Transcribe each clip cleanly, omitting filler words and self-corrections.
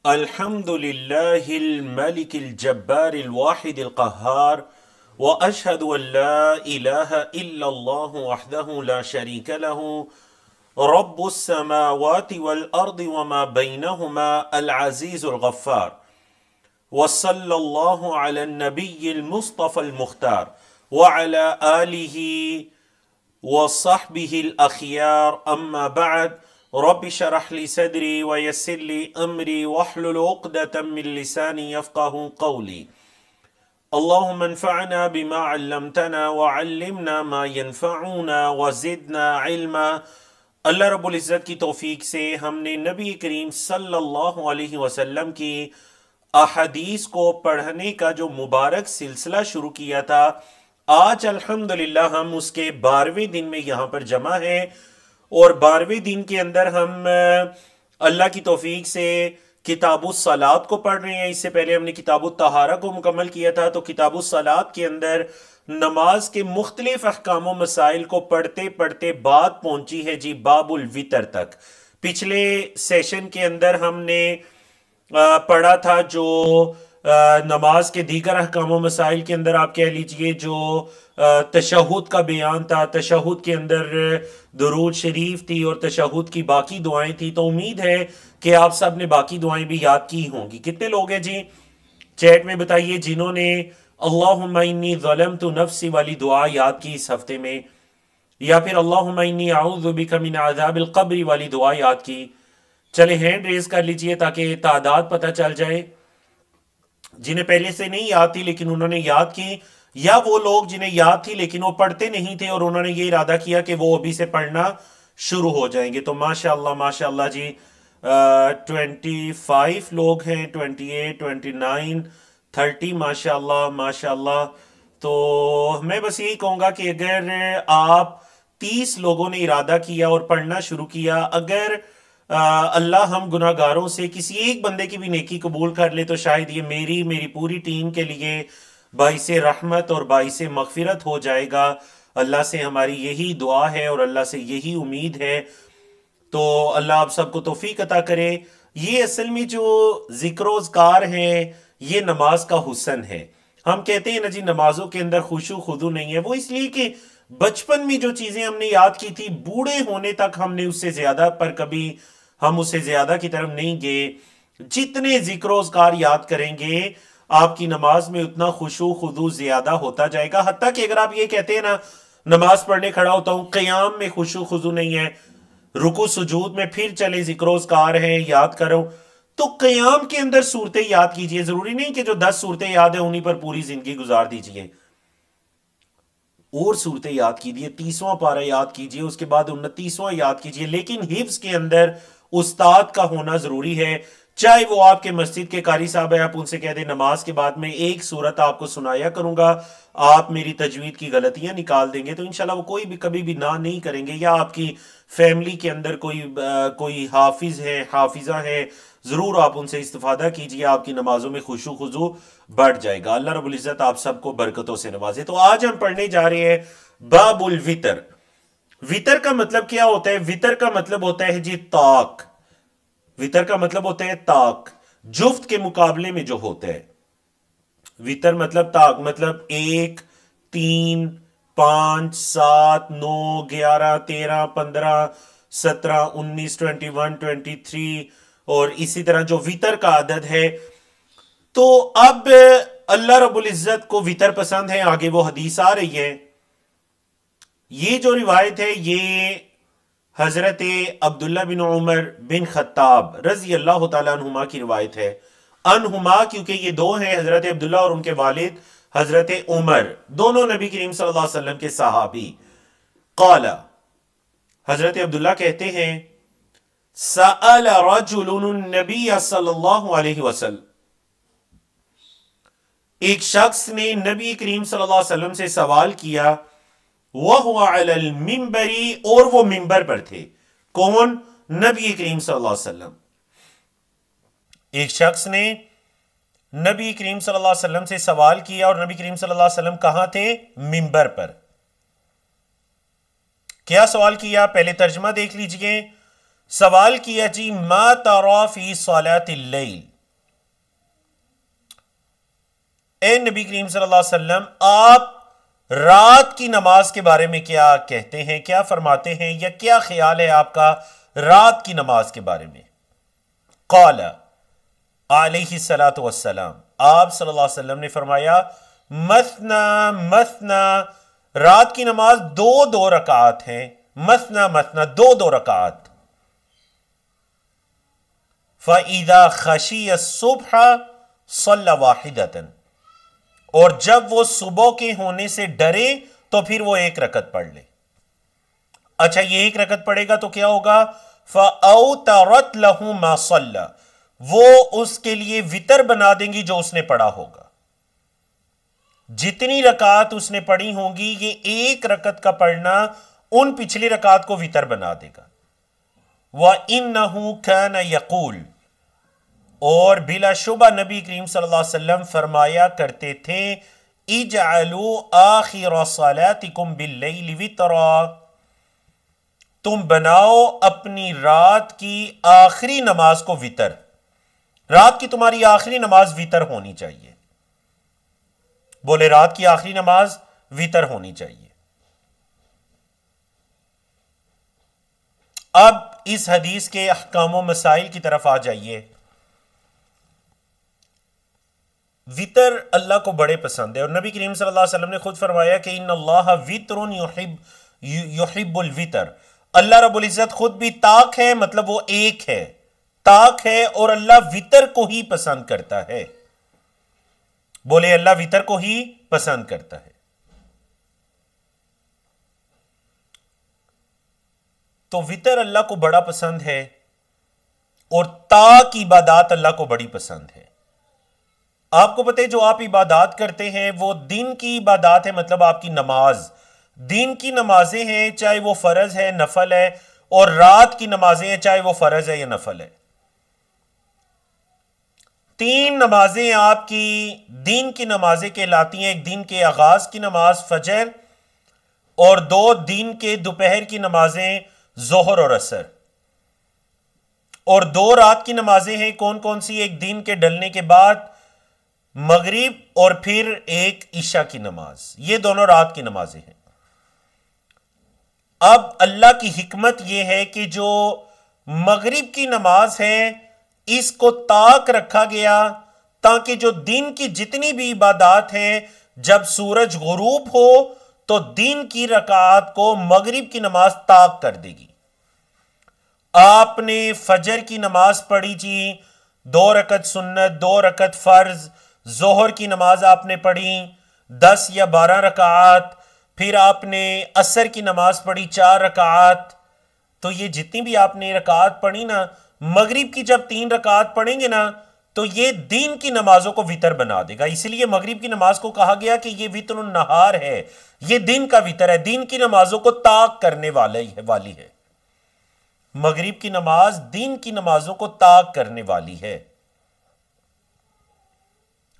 अल्हम्दुलिल्लाहिल मलिकिल जब्बारिल वाहिदिल क़ह्हार व अशहदु अल्ला इलाहा इल्लल्लाहु वहदहु ला शरीका लहु रब्बुस समावाति वल अर्दि व मा बैनहुमा अल अज़ीज़ुल गफ़्फ़ार व सल्लल्लाहु अला नबिय्यिल मुस्तफ़ल मुख्तार व अला आलिहि व सहबिहिल अखियार अम्मा बअद रब्बि शरह ली सदरी व यस्सिर ली अमरी वहलुल उक़दतम मिन लिसानी यफ़क़हू क़ौली। अल्लाहुम्मा अन्फ़अना बिमा अल्लमतना व अल्लिमना मा यनफ़अूना व ज़िदना इल्मा। अल्लाह रब्बुल इज़्ज़त की तौफ़ीक से हमने नबी करीम सल्लल्लाहु अलैहि वसल्लम की अहदीस को पढ़ने का जो मुबारक सिलसिला शुरू किया था, आज अल्हम्दुलिल्लाह हम उसके 12वें दिन में यहाँ पर जमा हैं और 12वें दिन के अंदर हम अल्लाह की तौफीक से किताबुस सलात को पढ़ रहे हैं। इससे पहले हमने किताबुत तहारा को मुकम्मल किया था, तो किताबुस सलात के अंदर नमाज के मुख्तलिफ अहकाम मसाइल को पढ़ते पढ़ते बात पहुंची है जी बाबुल वितर तक। पिछले सेशन के अंदर हमने पढ़ा था जो नमाज के दीगर अहकाम मसाइल के अंदर आप कह लीजिए जो तशहुद का बयान था, तशहुद के अंदर दुरूद शरीफ थी और तशहुद की बाकी दुआएं थी। तो उम्मीद है कि आप सब ने बाकी दुआएं भी याद की होंगी। कितने लोग हैं जी चैट में बताइए जिन्होंने अल्लाहुम्मा इन्नी ज़लमतु नफ्सी वाली दुआ याद की इस हफ्ते में, या फिर अल्लाहुम्मा इन्नी अऊज़ु बिका मिन अज़ाबिल क़ब्र वाली दुआ याद की। चले हैंड रेज कर लीजिए ताकि तादाद पता चल जाए। जिन्हें पहले से नहीं याद थी लेकिन उन्होंने याद की, या वो लोग जिन्हें याद थी लेकिन वो पढ़ते नहीं थे और उन्होंने ये इरादा किया कि वो अभी से पढ़ना शुरू हो जाएंगे। तो माशाल्लाह माशाल्लाह जी 25 लोग हैं, 28, 29, 30 माशाल्लाह माशाल्लाह। तो मैं बस यही कहूँगा कि अगर आप 30 लोगों ने इरादा किया और पढ़ना शुरू किया, अगर अल्लाह हम गुनाहगारों से किसी एक बंदे की भी नेकी कबूल कर ले तो शायद ये मेरी पूरी टीम के लिए बाइसे रहमत और बाइसे मगफिरत हो जाएगा। अल्लाह से हमारी यही दुआ है और अल्लाह से यही उम्मीद है। तो अल्लाह आप सबको तौफीक अता करे। ये असल में जो जिक्र-ओ-ज़कार है ये नमाज का हुस्न है। हम कहते हैं ना जी नमाजों के अंदर खुशू खुदू नहीं है, वो इसलिए कि बचपन में जो चीजें हमने याद की थी बूढ़े होने तक हमने उससे ज्यादा पर कभी हम उससे ज्यादा की तरफ नहीं गए। जितने जिक्र-ओ-ज़कार याद करेंगे आपकी नमाज में उतना खुशू खुदू ज्यादा होता जाएगा। हत्ता कि अगर आप ये कहते हैं ना नमाज पढ़ने खड़ा होता हूं, क़याम में खुशू खुदू नहीं है, रुकू सुजूद में फिर चले जिक्र-ओ-ज़कार हैं याद करो, तो क़याम के अंदर सूरतें याद कीजिए। जरूरी नहीं कि जो 10 सूरतें याद है उन्हीं पर पूरी जिंदगी गुजार दीजिए, और सूरतें याद कीजिए। 30वां पारा याद कीजिए, उसके बाद 29वां याद कीजिए, लेकिन हिफ्ज के अंदर उस्ताद का होना जरूरी है। चाहे वो आपके मस्जिद के कारी साहब है, आप उनसे कह दें नमाज के बाद में एक सूरत आपको सुनाया करूंगा, आप मेरी तजवीद की गलतियां निकाल देंगे, तो इंशाल्लाह वो कोई भी कभी भी ना नहीं करेंगे। या आपकी फैमिली के अंदर कोई हाफिज है, हाफिजा है, जरूर आप उनसे इस्तिफादा कीजिए, आपकी नमाजों में खुशू खुजू बढ़ जाएगा। अल्लाह रब्बुल इज्जत आप सबको बरकतों से नवाजे। तो आज हम पढ़ने जा रहे हैं बाबुल वितर। वितर का मतलब क्या होता है? वितर का मतलब होता है जी ताक। वितर का मतलब होता है ताक, जुफ्त के मुकाबले में जो होता है। वितर मतलब ताक, मतलब 1, 3, 5, 7, 9, 11, 13, 15, 17, 19, 21, 23 और इसी तरह जो वितर का आदद है। तो अब अल्लाह रब्बुल इज्जत को वितर पसंद है, आगे वो हदीस आ रही है। ये जो रिवायत है ये हजरत अब्दुल्ला बिन उमर बिन खत्ताब रजी अल्लाह तआला अन्हुमा की रिवायत है। अनहुमा क्योंकि ये दो हैं, हजरत अब्दुल्ला और उनके वालिद हजरत उमर, दोनों नबी करीम सल्लल्लाहु अलैहि वसल्लम के सहाबी। काला, हजरत अब्दुल्ला कहते हैं सअल रजुलुन नबी सल्लल्लाहु अलैहि वसल्लम, एक शख्स ने नबी करीम सल्लल्लाहु अलैहि वसल्लम से सवाल किया, वह हुआ अलल मिंबरी, और वो मिंबर पर थे। कौन? नबी करीम सल्लल्लाहु अलैहि वसल्लम। एक शख्स ने नबी करीम सल्लल्लाहु अलैहि वसल्लम से सवाल किया और नबी करीम सल्लल्लाहु अलैहि वसल्लम कहां थे? मिंबर पर। क्या सवाल किया? पहले तर्जमा देख लीजिए। सवाल किया जी मा तरा फी सलातिल लैल, ए नबी करीम सल्लल्लाहु अलैहि वसल्लम, आप रात की नमाज के बारे में क्या कहते हैं, क्या फरमाते हैं, या क्या ख्याल है आपका रात की नमाज के बारे में? क़ाल अलैहिस्सलातु वस्सलाम, आप सल्लल्लाहु अलैहि वसल्लम ने फरमाया, मसना मसना, रात की नमाज दो दो रकात हैं। मसना मसना, दो दो रकात। फ़इज़ा खशिय सुबह सल्ला वाहिदतन, और जब वो सुबह के होने से डरे तो फिर वो एक रकत पढ़ ले। अच्छा, ये एक रकत पढ़ेगा तो क्या होगा? फ़अौतरत लहू मा सल्ला, वो उसके लिए वितर बना देंगी जो उसने पढ़ा होगा। जितनी रकात उसने पढ़ी होंगी, ये एक रकत का पढ़ना उन पिछली रकात को वितर बना देगा। व इन्नहु कान यकूल, और बिलाशुबा नबी करीम सल्लल्लाहु अलैहि वसल्लम फरमाया करते थे, इजअलू आखिर सलातिकुम बिल्लैल वितरा, तुम बनाओ अपनी रात की आखिरी नमाज को वितर। रात की तुम्हारी आखिरी नमाज वितर होनी चाहिए। बोले, रात की आखिरी नमाज वितर होनी चाहिए। अब इस हदीस के अहकाम व मसाइल की तरफ आ जाइए। वितर अल्लाह को बड़े पसंद है, और नबी करीम सल्लल्लाहु अलैहि वसल्लम ने खुद फरमाया कि इन्नल्लाह वितरुन युहिब्बुल वितर, अल्लाह रब्बुल इज्जत खुद भी ताक है, मतलब वो एक है, ताक है, और अल्लाह वितर को ही पसंद करता है। बोले, अल्लाह वितर को ही पसंद करता है। तो वितर अल्लाह को बड़ा पसंद है, और ताक इबादत अल्लाह को बड़ी पसंद है। आपको पता है, जो आप इबादत करते हैं वो दिन की इबादत है, मतलब आपकी नमाज दिन की नमाजें हैं, चाहे वो फर्ज है नफल है, और रात की नमाजें हैं, चाहे वो फर्ज है या नफल है। तीन नमाजें आपकी दिन की नमाजें कहलाती हैं। एक दिन के आगाज की नमाज फजर, और दो दिन के दोपहर की नमाजें जोहर और असर, और दो रात की नमाजें हैं। कौन कौन सी? एक दिन के ढलने के बाद मगरिब, और फिर एक ईशा की नमाज। ये दोनों रात की नमाजें हैं। अब अल्लाह की हिकमत यह है कि जो मगरिब की नमाज है इसको ताक रखा गया, ताकि जो दिन की जितनी भी इबादत हैं, जब सूरज गुरूब हो तो दिन की रकात को मगरिब की नमाज ताक कर देगी। आपने फजर की नमाज पढ़ी जी, 2 रकत सुन्नत, 2 रकत फर्ज। जोहर की नमाज आपने पढ़ी 10 या 12 रकात, फिर आपने असर की नमाज पढ़ी 4 रकात। तो ये जितनी भी आपने रकात पढ़ी ना, मगरिब की जब 3 रकात पढ़ेंगे ना, तो ये दिन की नमाजों को वितर बना देगा। इसलिए मगरिब की नमाज को कहा गया कि ये वितरुन नहार है, ये दिन का वितर है, दिन की नमाजों को ताक करने वाली है। मगरिब की नमाज दिन की नमाजों को ताक करने वाली है।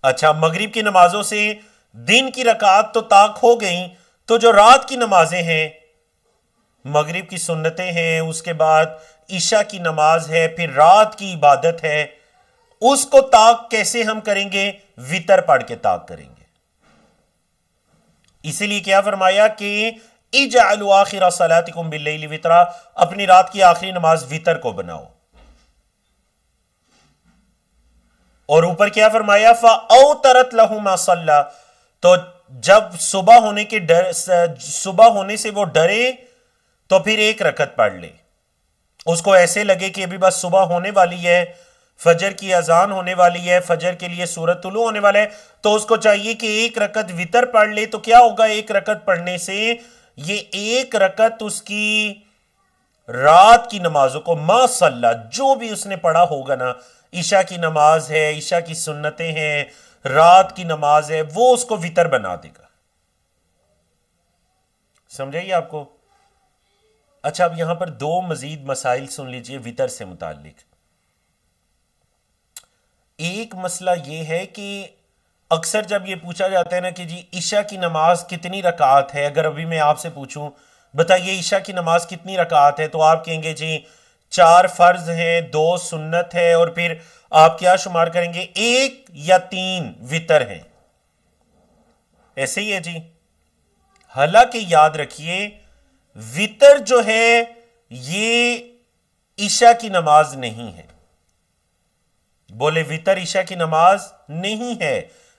अच्छा, मगरिब की नमाजों से दिन की रकात तो ताक हो गई, तो जो रात की नमाजें हैं, मगरिब की सुन्नतें हैं, उसके बाद ईशा की नमाज है, फिर रात की इबादत है, उसको ताक कैसे हम करेंगे? वितर पढ़ के ताक करेंगे। इसीलिए क्या फरमाया कि इजअलू आखिर सलातिकुम बिल्लैल वितरा, अपनी रात की आखिरी नमाज वितर को बनाओ। और ऊपर क्या फरमाया? फ़अौतरत लहू मा सल्ला, तो जब सुबह होने से वो डरे तो फिर एक रकत पढ़ ले। उसको ऐसे लगे कि अभी बस सुबह होने वाली है, फजर की अजान होने वाली है, फजर के लिए सूरज तुलू होने वाला है, तो उसको चाहिए कि एक रकत वितर पढ़ ले। तो क्या होगा? एक रकत पढ़ने से ये एक रकत उसकी रात की नमाजों को मासल्ला, जो भी उसने पढ़ा होगा ना, ईशा की नमाज है, ईशा की सुन्नतें हैं, रात की नमाज है, वो उसको वितर बना देगा। समझाइए आपको? अच्छा, अब यहां पर 2 मजीद मसाइल सुन लीजिए वितर से मुताल्लिक। एक मसला यह है कि अक्सर जब यह पूछा जाता है ना कि जी ईशा की नमाज कितनी रकात है, अगर अभी मैं आपसे पूछूं बताइए ईशा की नमाज कितनी रकात है, तो आप कहेंगे जी 4 फर्ज हैं, 2 सुन्नत है, और फिर आप क्या शुमार करेंगे? 1 या 3 वितर हैं। ऐसे ही है जी। हालांकि याद रखिए वितर जो है ये ईशा की नमाज नहीं है। बोले वितर ईशा की नमाज नहीं है।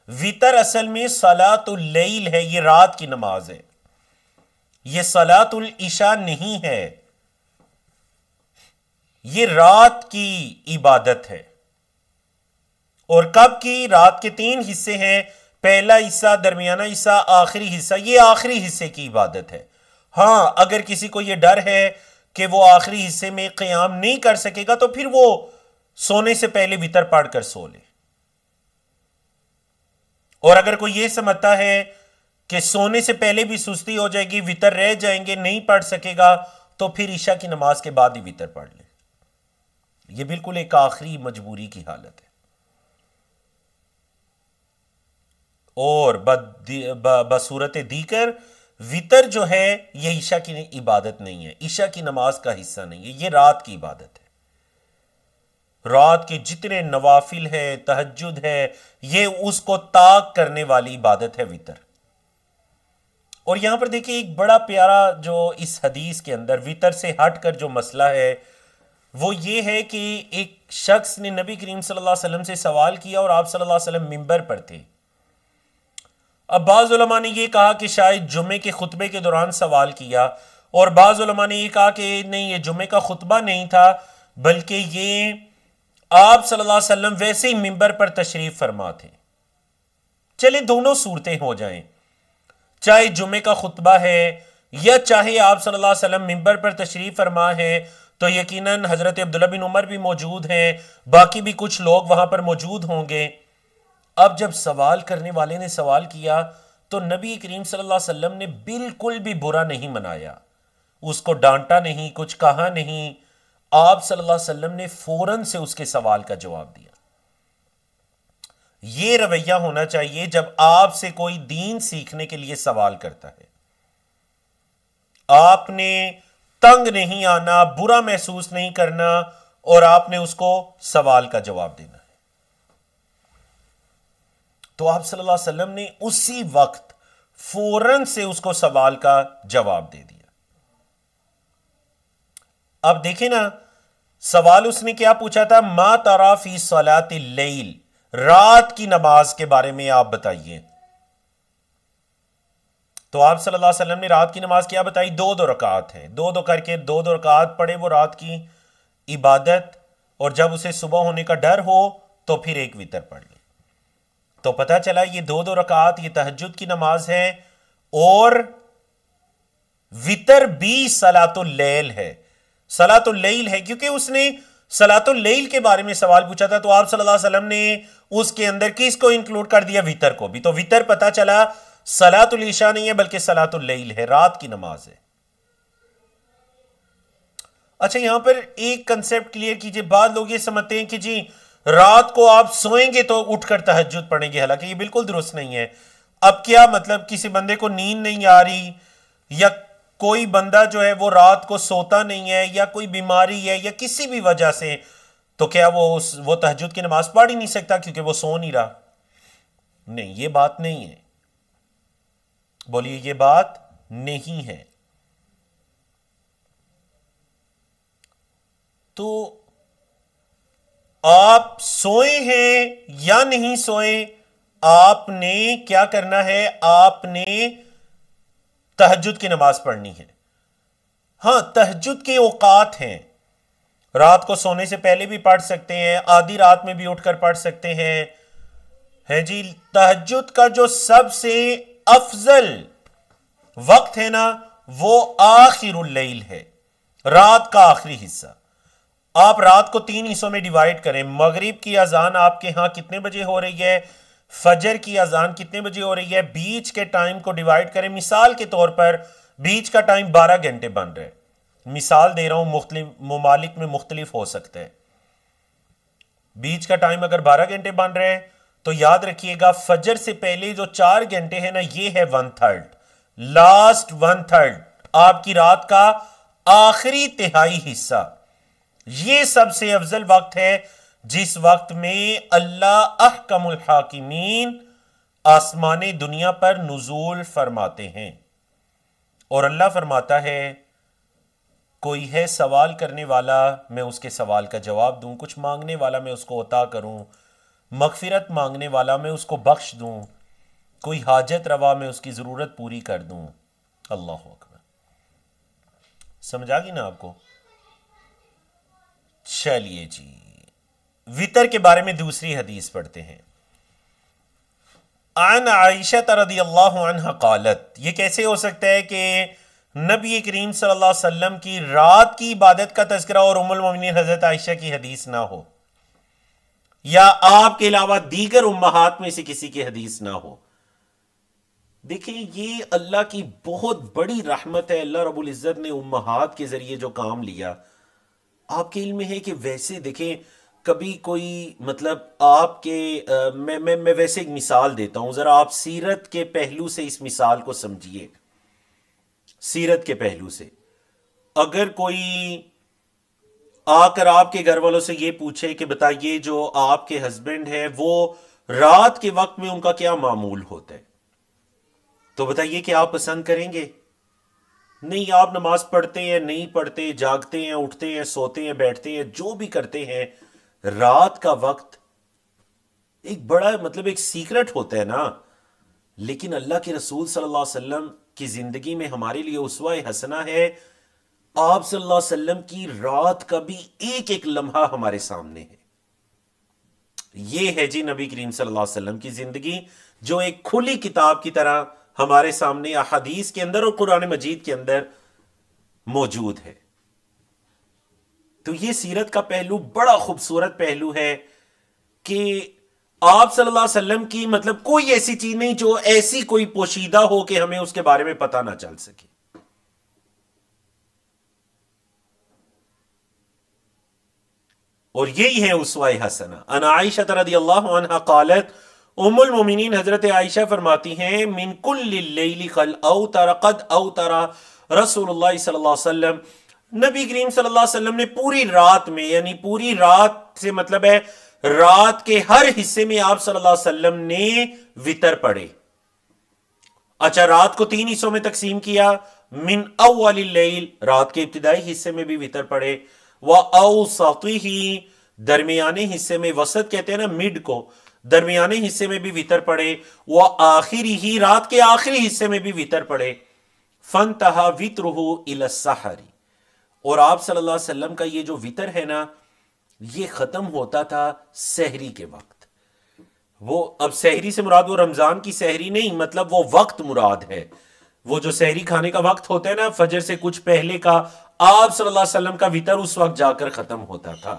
वितर असल में सलातुल लैल है, ये रात की नमाज है, ये सलातुल ईशा नहीं है, ये रात की इबादत है। और कब की? रात के 3 हिस्से हैं, पहला हिस्सा, दरमियाना हिस्सा, आखिरी हिस्सा। ये आखिरी हिस्से की इबादत है। हां, अगर किसी को यह डर है कि वो आखिरी हिस्से में क़याम नहीं कर सकेगा तो फिर वो सोने से पहले वितर पढ़कर सो ले। और अगर कोई यह समझता है कि सोने से पहले भी सुस्ती हो जाएगी, वितर रह जाएंगे, नहीं पढ़ सकेगा, तो फिर ईशा की नमाज के बाद ही वितर पढ़ ले। यह बिल्कुल एक आखिरी मजबूरी की हालत है। और बसूरत दीकर वितर जो है यह ईशा की इबादत नहीं है, ईशा की नमाज का हिस्सा नहीं है, यह रात की इबादत है। रात के जितने नवाफिल है, तहज्जुद है, यह उसको ताक करने वाली इबादत है वितर। और यहां पर देखिए एक बड़ा प्यारा जो इस हदीस के अंदर वितर से हटकर जो मसला है वो ये है कि एक शख्स ने नबी करीम सल्लल्लाहु अलैहि वसल्लम से सवाल किया और आप सल्लल्लाहु अलैहि वसल्लम मिंबर पर थे। अब बाज़ उलमा ने यह कहा कि शायद जुमे के खुतबे के दौरान सवाल किया, और बाज़ उलमा ने यह कहा कि नहीं, ये जुमे का खुतबा नहीं था बल्कि ये आप सल्लल्लाहु अलैहि वसल्लम वैसे ही मिंबर पर तशरीफ फरमा थे। चले दोनों सूरतें हो जाएं, चाहे जुमे का खुतबा है या चाहे आप सल्लल्लाहु अलैहि वसल्लम मिंबर पर तशरीफ फरमा है, तो यकीनन हजरत अब्दुल्ला बिन उमर भी मौजूद हैं, बाकी भी कुछ लोग वहां पर मौजूद होंगे। अब जब सवाल करने वाले ने सवाल किया तो नबी करीम सल्लल्लाहु अलैहि वसल्लम ने बिल्कुल भी बुरा नहीं मनाया, उसको डांटा नहीं, कुछ कहा नहीं। आप सल्लल्लाहु अलैहि वसल्लम ने फौरन से उसके सवाल का जवाब दिया। यह रवैया होना चाहिए जब आपसे कोई दीन सीखने के लिए सवाल करता है। आपने तंग नहीं आना, बुरा महसूस नहीं करना, और आपने उसको सवाल का जवाब देना है। तो आप सल्लल्लाहु अलैहि वसल्लम ने उसी वक्त फौरन से उसको सवाल का जवाब दे दिया। अब देखें ना, सवाल उसने क्या पूछा था? मा तरा फी सलातिल लैल, रात की नमाज के बारे में आप बताइए। तो आप सल्लल्लाहु अलैहि वसल्लम ने रात की नमाज क्या बताई? 2-2 रकात है, 2-2 करके 2-2 रकात पढ़े वो रात की इबादत, और जब उसे सुबह होने का डर हो तो फिर एक वितर पढ़ ले। तो पता चला ये 2-2 रकात ये तहज्जुद की नमाज है, और वितर भी सलातुल लैल है। सलातुल लैल है क्योंकि उसने सलातुल लैल के बारे में सवाल पूछा था, तो आप सल्लल्लाहु अलैहि वसल्लम ने उसके अंदर किसको इंक्लूड कर दिया? वितर को भी। तो वितर पता चला सलातुल ईशा नहीं है बल्कि सलातुल लैल है, रात की नमाज है। अच्छा, यहां पर एक कंसेप्ट क्लियर कीजिए। बाद लोग ये समझते हैं कि जी रात को आप सोएंगे तो उठकर तहज्जुद पढ़ेंगे, हालांकि ये बिल्कुल दुरुस्त नहीं है। अब क्या मतलब, किसी बंदे को नींद नहीं आ रही, या कोई बंदा जो है वो रात को सोता नहीं है, या कोई बीमारी है, या किसी भी वजह से, तो क्या वो तहज्जुद की नमाज पढ़ ही नहीं सकता क्योंकि वो सो नहीं रहा? नहीं, ये बात नहीं है। बोलिए, ये बात नहीं है। तो आप सोए हैं या नहीं सोए, आपने क्या करना है? आपने तहज्जुद की नमाज पढ़नी है। हां, तहज्जुद के औकात हैं, रात को सोने से पहले भी पढ़ सकते हैं, आधी रात में भी उठकर पढ़ सकते हैं, है जी। तहज्जुद का जो सबसे अफजल वक्त है ना, वो आखिरुल लैल है, रात का आखिरी हिस्सा। आप रात को 3 हिस्सों में डिवाइड करें। मगरिब की अजान आपके यहां कितने बजे हो रही है? फजर की अजान कितने बजे हो रही है? बीच के टाइम को डिवाइड करें। मिसाल के तौर पर बीच का टाइम 12 घंटे बन रहा है, मिसाल दे रहा हूं, मुख्तलिफ मुमालिक में मुख्तलिफ हो सकता है। बीच का टाइम अगर 12 घंटे बन रहे हैं तो याद रखिएगा फजर से पहले जो 4 घंटे है ना, ये है 1/3, लास्ट 1/3, आपकी रात का आखिरी तिहाई हिस्सा। ये सबसे अफजल वक्त है जिस वक्त में अल्लाह अहकमुल हाकिमीन आसमाने दुनिया पर नुज़ूल फरमाते हैं। और अल्लाह फरमाता है कोई है सवाल करने वाला, मैं उसके सवाल का जवाब दूं, कुछ मांगने वाला मैं उसको अता करूं, मगफिरत मांगने वाला मैं उसको बख्श दूं, कोई हाजत रवा मैं उसकी ज़रूरत पूरी कर दूं। अल्लाह अकबर। समझ आ गई ना आपको? चलिए जी, वितर के बारे में दूसरी हदीस पढ़ते हैं। आन आयशा रज़ियल्लाहु अन्हा क़ालत, ये कैसे हो सकता है कि नबी करीम सल्लल्लाहु अलैहि वसल्लम की रात की इबादत का तज़किरा और उम्मुल मोमिनीन हज़रत आयशा की हदीस ना हो, या आपके अलावा दीगर उम्महात में से किसी की हदीस ना हो? देखिए, ये अल्लाह की बहुत बड़ी रहमत है। अल्लाह रब्बुल इज़्ज़त ने उम्महात के जरिए जो काम लिया, आपके इल्म में है कि वैसे देखें, कभी कोई मतलब आपके मैं वैसे एक मिसाल देता हूं, जरा आप सीरत के पहलू से इस मिसाल को समझिए। सीरत के पहलू से अगर कोई आकर आपके घर वालों से ये पूछे कि बताइए जो आपके हस्बैंड है वो रात के वक्त में उनका क्या मामूल होता है, तो बताइए कि आप पसंद करेंगे? नहीं, आप नमाज पढ़ते हैं, नहीं पढ़ते, जागते हैं, उठते हैं, सोते हैं, बैठते हैं, जो भी करते हैं, रात का वक्त एक बड़ा मतलब एक सीक्रेट होता है ना। लेकिन अल्लाह के रसूल सल्लल्लाहु अलैहि वसल्लम की जिंदगी में हमारे लिए उस्वा हसना है। आप सल्लल्लाहु अलैहि वसल्लम की रात का भी एक एक लम्हा हमारे सामने है। ये है जी नबी करीम सल्लल्लाहु अलैहि वसल्लम की जिंदगी, जो एक खुली किताब की तरह हमारे सामने अहादीस के अंदर और कुरान मजीद के अंदर मौजूद है। तो ये सीरत का पहलू बड़ा खूबसूरत पहलू है कि आप सल्लल्लाहु अलैहि वसल्लम की मतलब कोई ऐसी चीज नहीं जो ऐसी कोई पोशीदा हो कि हमें उसके बारे में पता ना चल सके। और यही है उस्वा हसना। अन आयशा रज़ियल्लाहु अन्हा क़ालत, उम्मुल मोमिनीन हजरत आयशा फरमाती हैं, मिन कुल्लिल लैली क़द औतरा रसूलुल्लाह सल्लल्लाहु अलैहि वसल्लम, नबी करीम सल्लल्लाहु अलैहि वसल्लम ने पूरी रात में, यानी पूरी रात से मतलब है रात के हर हिस्से में आप सल्लल्लाहु अलैहि वसल्लम ने वितर पढ़े। अच्छा, रात को 3 हिस्सों में तकसीम किया। मिन अव्वलिल लैल, रात के इब्तिदाई हिस्से में भी वितर पढ़े, व औसतिही, दरमियाने हिस्से में, वसत कहते हैं ना मिड को, दरमियाने हिस्से में भी वितर पढ़े, व आखिरी ही, रात के आखिरी हिस्से में भी वितर पढ़े। फंतहा वित्रुहु इला सहरी, और आप सल्लल्लाहु अलैहि वसल्लम का ये जो वितर है ना, ये खत्म होता था सहरी के वक्त। वो अब सहरी से मुराद वो रमजान की सहरी नहीं, मतलब वो वक्त मुराद है। वो जो सहरी खाने का वक्त होता है ना, फजर से कुछ पहले का, आप सल्लल्लाहु अलैहि वसल्लम का वितर उस वक्त जाकर खत्म होता था।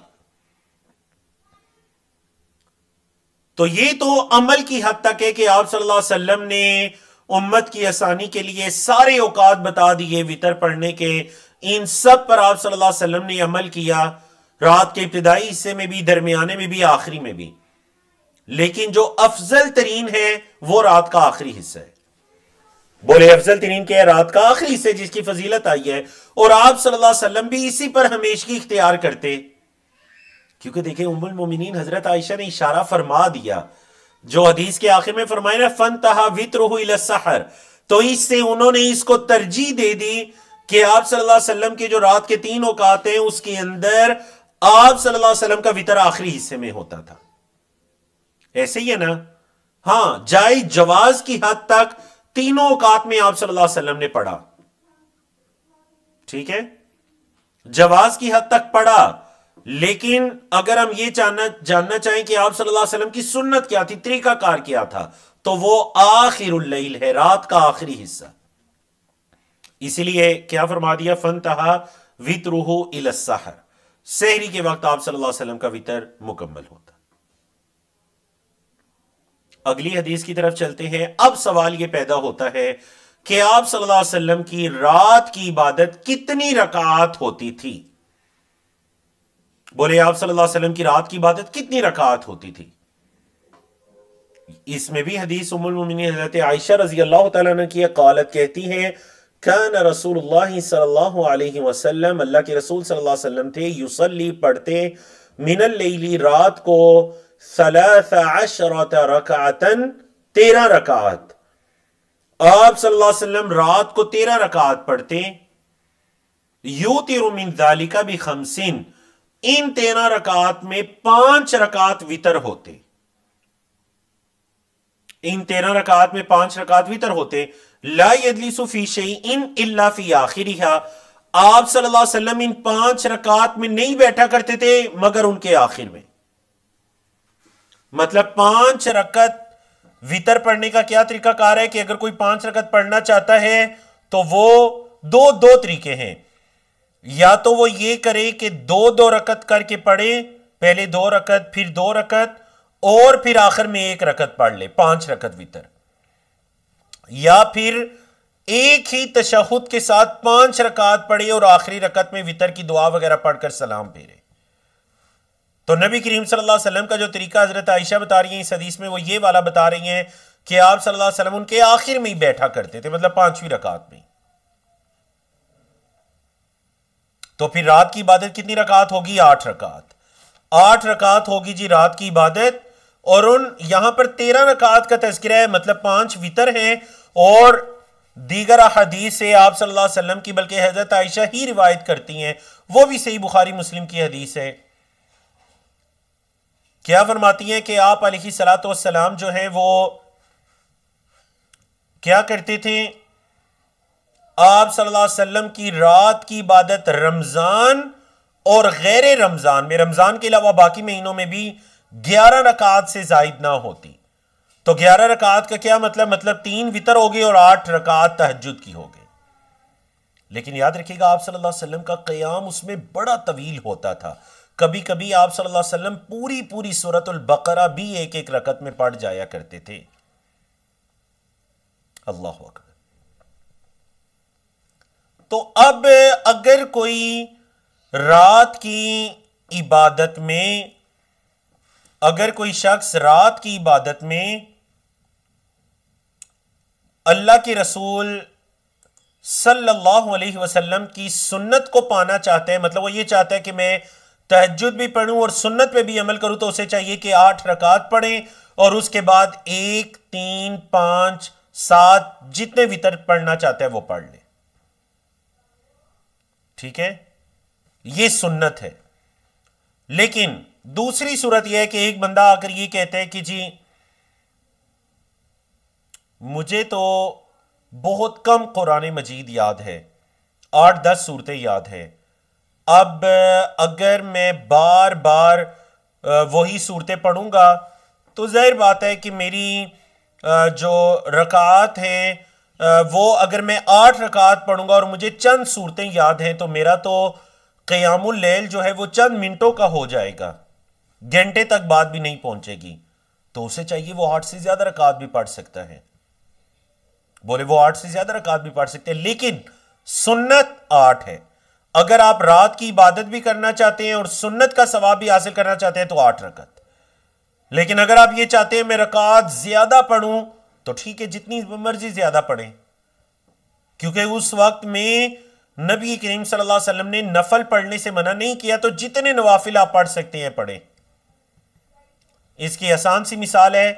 तो ये तो अमल की हद तक है कि आप सल्लल्लाहु अलैहि वसल्लम ने उम्मत की आसानी के लिए सारे औकात बता दिए वितर पढ़ने के। इन सब पर आप सल्लल्लाहु अलैहि वसल्लम ने अमल किया, रात के इब्तिदाई हिस्से में भी, दरमियाने में भी, आखिरी में भी। लेकिन जो अफजल तरीन है वो रात का आखिरी हिस्सा है। बोले अफजल तरीन क्या है? रात का आखिरी हिस्सा जिसकी फजीलत आई है। और आप सल्लल्लाहु अलैहि वसल्लम भी इसी पर हमेशगी इख्तियार करते, क्योंकि देखिए उम्मुल मोमिनीन हजरत आयशा ने इशारा फरमा दिया, जो हदीस के आखिर में फरमाया ना, फंतहा वित्रुहु इला सहर, तो इससे उन्होंने इसको तरजीह दे दी कि आप सल्लल्लाहु अलैहि वसल्लम के जो रात के 3 औकात हैं उसके अंदर आप सल्लल्लाहु अलैहि वसल्लम का वितर आखिरी हिस्से में होता था। ऐसे ही है ना? हां, जायज जवाज की हद तक तीनों औकात में आप सल्लल्लाहु अलैहि वसल्लम ने पढ़ा। ठीक है, जवाज की हद तक पढ़ा। लेकिन अगर हम ये जानना चाहें कि आप सल्लल्लाहु अलैहि वसल्लम की सुन्नत क्या थी, तरीकाकार क्या था, तो वो आखिरुल लैल है, रात का आखिरी हिस्सा। इसीलिए क्या फरमा दिया, फंतहा वित्रुहु इला सहर, सहरी के वक्त आप सल्लल्लाहु अलैहि वसल्लम का वितर मुकम्मल होता। अगली हदीस की तरफ चलते हैं। अब सवाल यह पैदा होता है कि आप सल्लल्लाहु अलैहि वसल्लम की रात की इबादत कितनी रकात होती थी? बोले आप सल्लल्लाहु अलैहि वसल्लम की रात की इबादत कितनी रकात होती थी? इसमें भी हदीस उम्मुल मोमिनीन हज़रत आयशा रज़ियल्लाहु तआला अन्हा की क़ालत कहती है, कान रसूलुल्लाह सल्लल्लाहु अलैहि वसल्लम, अल्लाह के रसूल सल्लल्लाहु अलैहि वसल्लम थे, युसल्ली पढ़ते, मिनल लैली रात को, 13 रकातन, 13 रकात। आप सल्लल्लाहु अलैहि वसल्लम रात को 13 रकात पढ़ते। यूतिरु मिन ज़ालिका बि खमसिन, इन 13 रकात में 5 रकात वितर होते। इन 13 रकात में 5 रकात वितर होते। ला यजलिसु फी शैइन इल्ला फी आखिरिहा, आप सल्लल्लाहु अलैहि वसल्लम इन 5 रकात में नहीं बैठा करते थे मगर उनके आखिर में। मतलब 5 रकत वितर पढ़ने का क्या तरीकाकार है कि अगर कोई 5 रकत पढ़ना चाहता है तो वो दो तरीके हैं। या तो वो ये करे कि 2 रकत करके पढ़े, पहले 2 रकत फिर 2 रकत और फिर आखिर में 1 रकत पढ़ ले, 5 रकत वितर। या फिर एक ही तशहुद के साथ 5 रकात पढ़े और आखिरी रकत में वितर की दुआ वगैरह पढ़कर सलाम फेरे। तो नबी करीम सल्लल्लाहु अलैहि वसल्लम का जो तरीका हजरत आयशा बता रही है इस हदीस में, वो ये वाला बता रही हैं कि आप सल्लल्लाहु अलैहि वसल्लम उनके आखिर में ही बैठा करते थे, मतलब 5वीं रकात में। तो फिर रात की इबादत कितनी रकात होगी? 8 रकात। 8 रकात होगी जी रात की इबादत। और उन यहां पर 13 रकात का तज़किरा है, मतलब 5 वितर हैं। और दीगर हदीस से आप सल्लल्लाहु अलैहि वसल्लम की, बल्कि हजरत आयशा ही रिवायत करती हैं, वो भी सही बुखारी मुस्लिम की हदीस है। क्या फरमाती हैं कि आप अलैहिस्सलातु वस्सलाम जो है वो क्या करते थे? आप सल्लल्लाहु अलैहि वसल्लम की रात की इबादत रमजान और गैर रमजान में, रमजान के अलावा बाकी महीनों में भी 11 रकात से जायद ना होती। तो 11 रकात का क्या मतलब 3 वितर हो गए और 8 रकात तहज्जुद की हो गए। लेकिन याद रखिएगा आप सल्लल्लाहु अलैहि वसल्लम का क़याम उसमें बड़ा तवील होता था। कभी कभी आप सल्लल्लाहु अलैहि वसल्लम पूरी पूरी सूरतुल बकरा भी एक एक रकत में पढ़ जाया करते थे। अल्लाह अकबर। तो अब अगर कोई रात की इबादत में, अगर कोई शख्स रात की इबादत में अल्लाह के रसूल सल्लल्लाहु अलैहि वसल्लम की सुन्नत को पाना चाहता है, मतलब वो ये चाहता है कि मैं तहज्जुद भी पढ़ूं और सुन्नत पे भी अमल करूं, तो उसे चाहिए कि 8 रकात पढ़ें और उसके बाद 1, 3, 5, 7 जितने वितर पढ़ना चाहता है वो पढ़ ले। ठीक है, ये सुन्नत है। लेकिन दूसरी सूरत यह है कि एक बंदा आकर ये कहता है कि जी मुझे तो बहुत कम कुरान मजीद याद है, 8-10 सूरतें याद है। अब अगर मैं बार बार वही सूरतें पढ़ूंगा तो जाहिर बात है कि मेरी जो रकात हैं वो, अगर मैं 8 रकात पढ़ूंगा और मुझे चंद सूरतें याद हैं तो मेरा तो क़यामुल लैल जो है वो चंद मिनटों का हो जाएगा, घंटे तक बात भी नहीं पहुंचेगी। तो उसे चाहिए वो 8 से ज्यादा रकात भी पढ़ सकता है। बोले वो 8 से ज्यादा रकात भी पढ़ सकते हैं, लेकिन सुन्नत 8 है। अगर आप रात की इबादत भी करना चाहते हैं और सुन्नत का सवाब भी हासिल करना चाहते हैं तो 8 रकात। लेकिन अगर आप ये चाहते हैं मैं रकात ज्यादा पढ़ूं तो ठीक है, जितनी मर्जी ज्यादा पढ़ें, क्योंकि उस वक्त में नबी करीम सल्लल्लाहु अलैहि वसल्लम ने नफल पढ़ने से मना नहीं किया। तो जितने नवाफिल आप पढ़ सकते हैं पढ़ें। इसकी आसान सी मिसाल है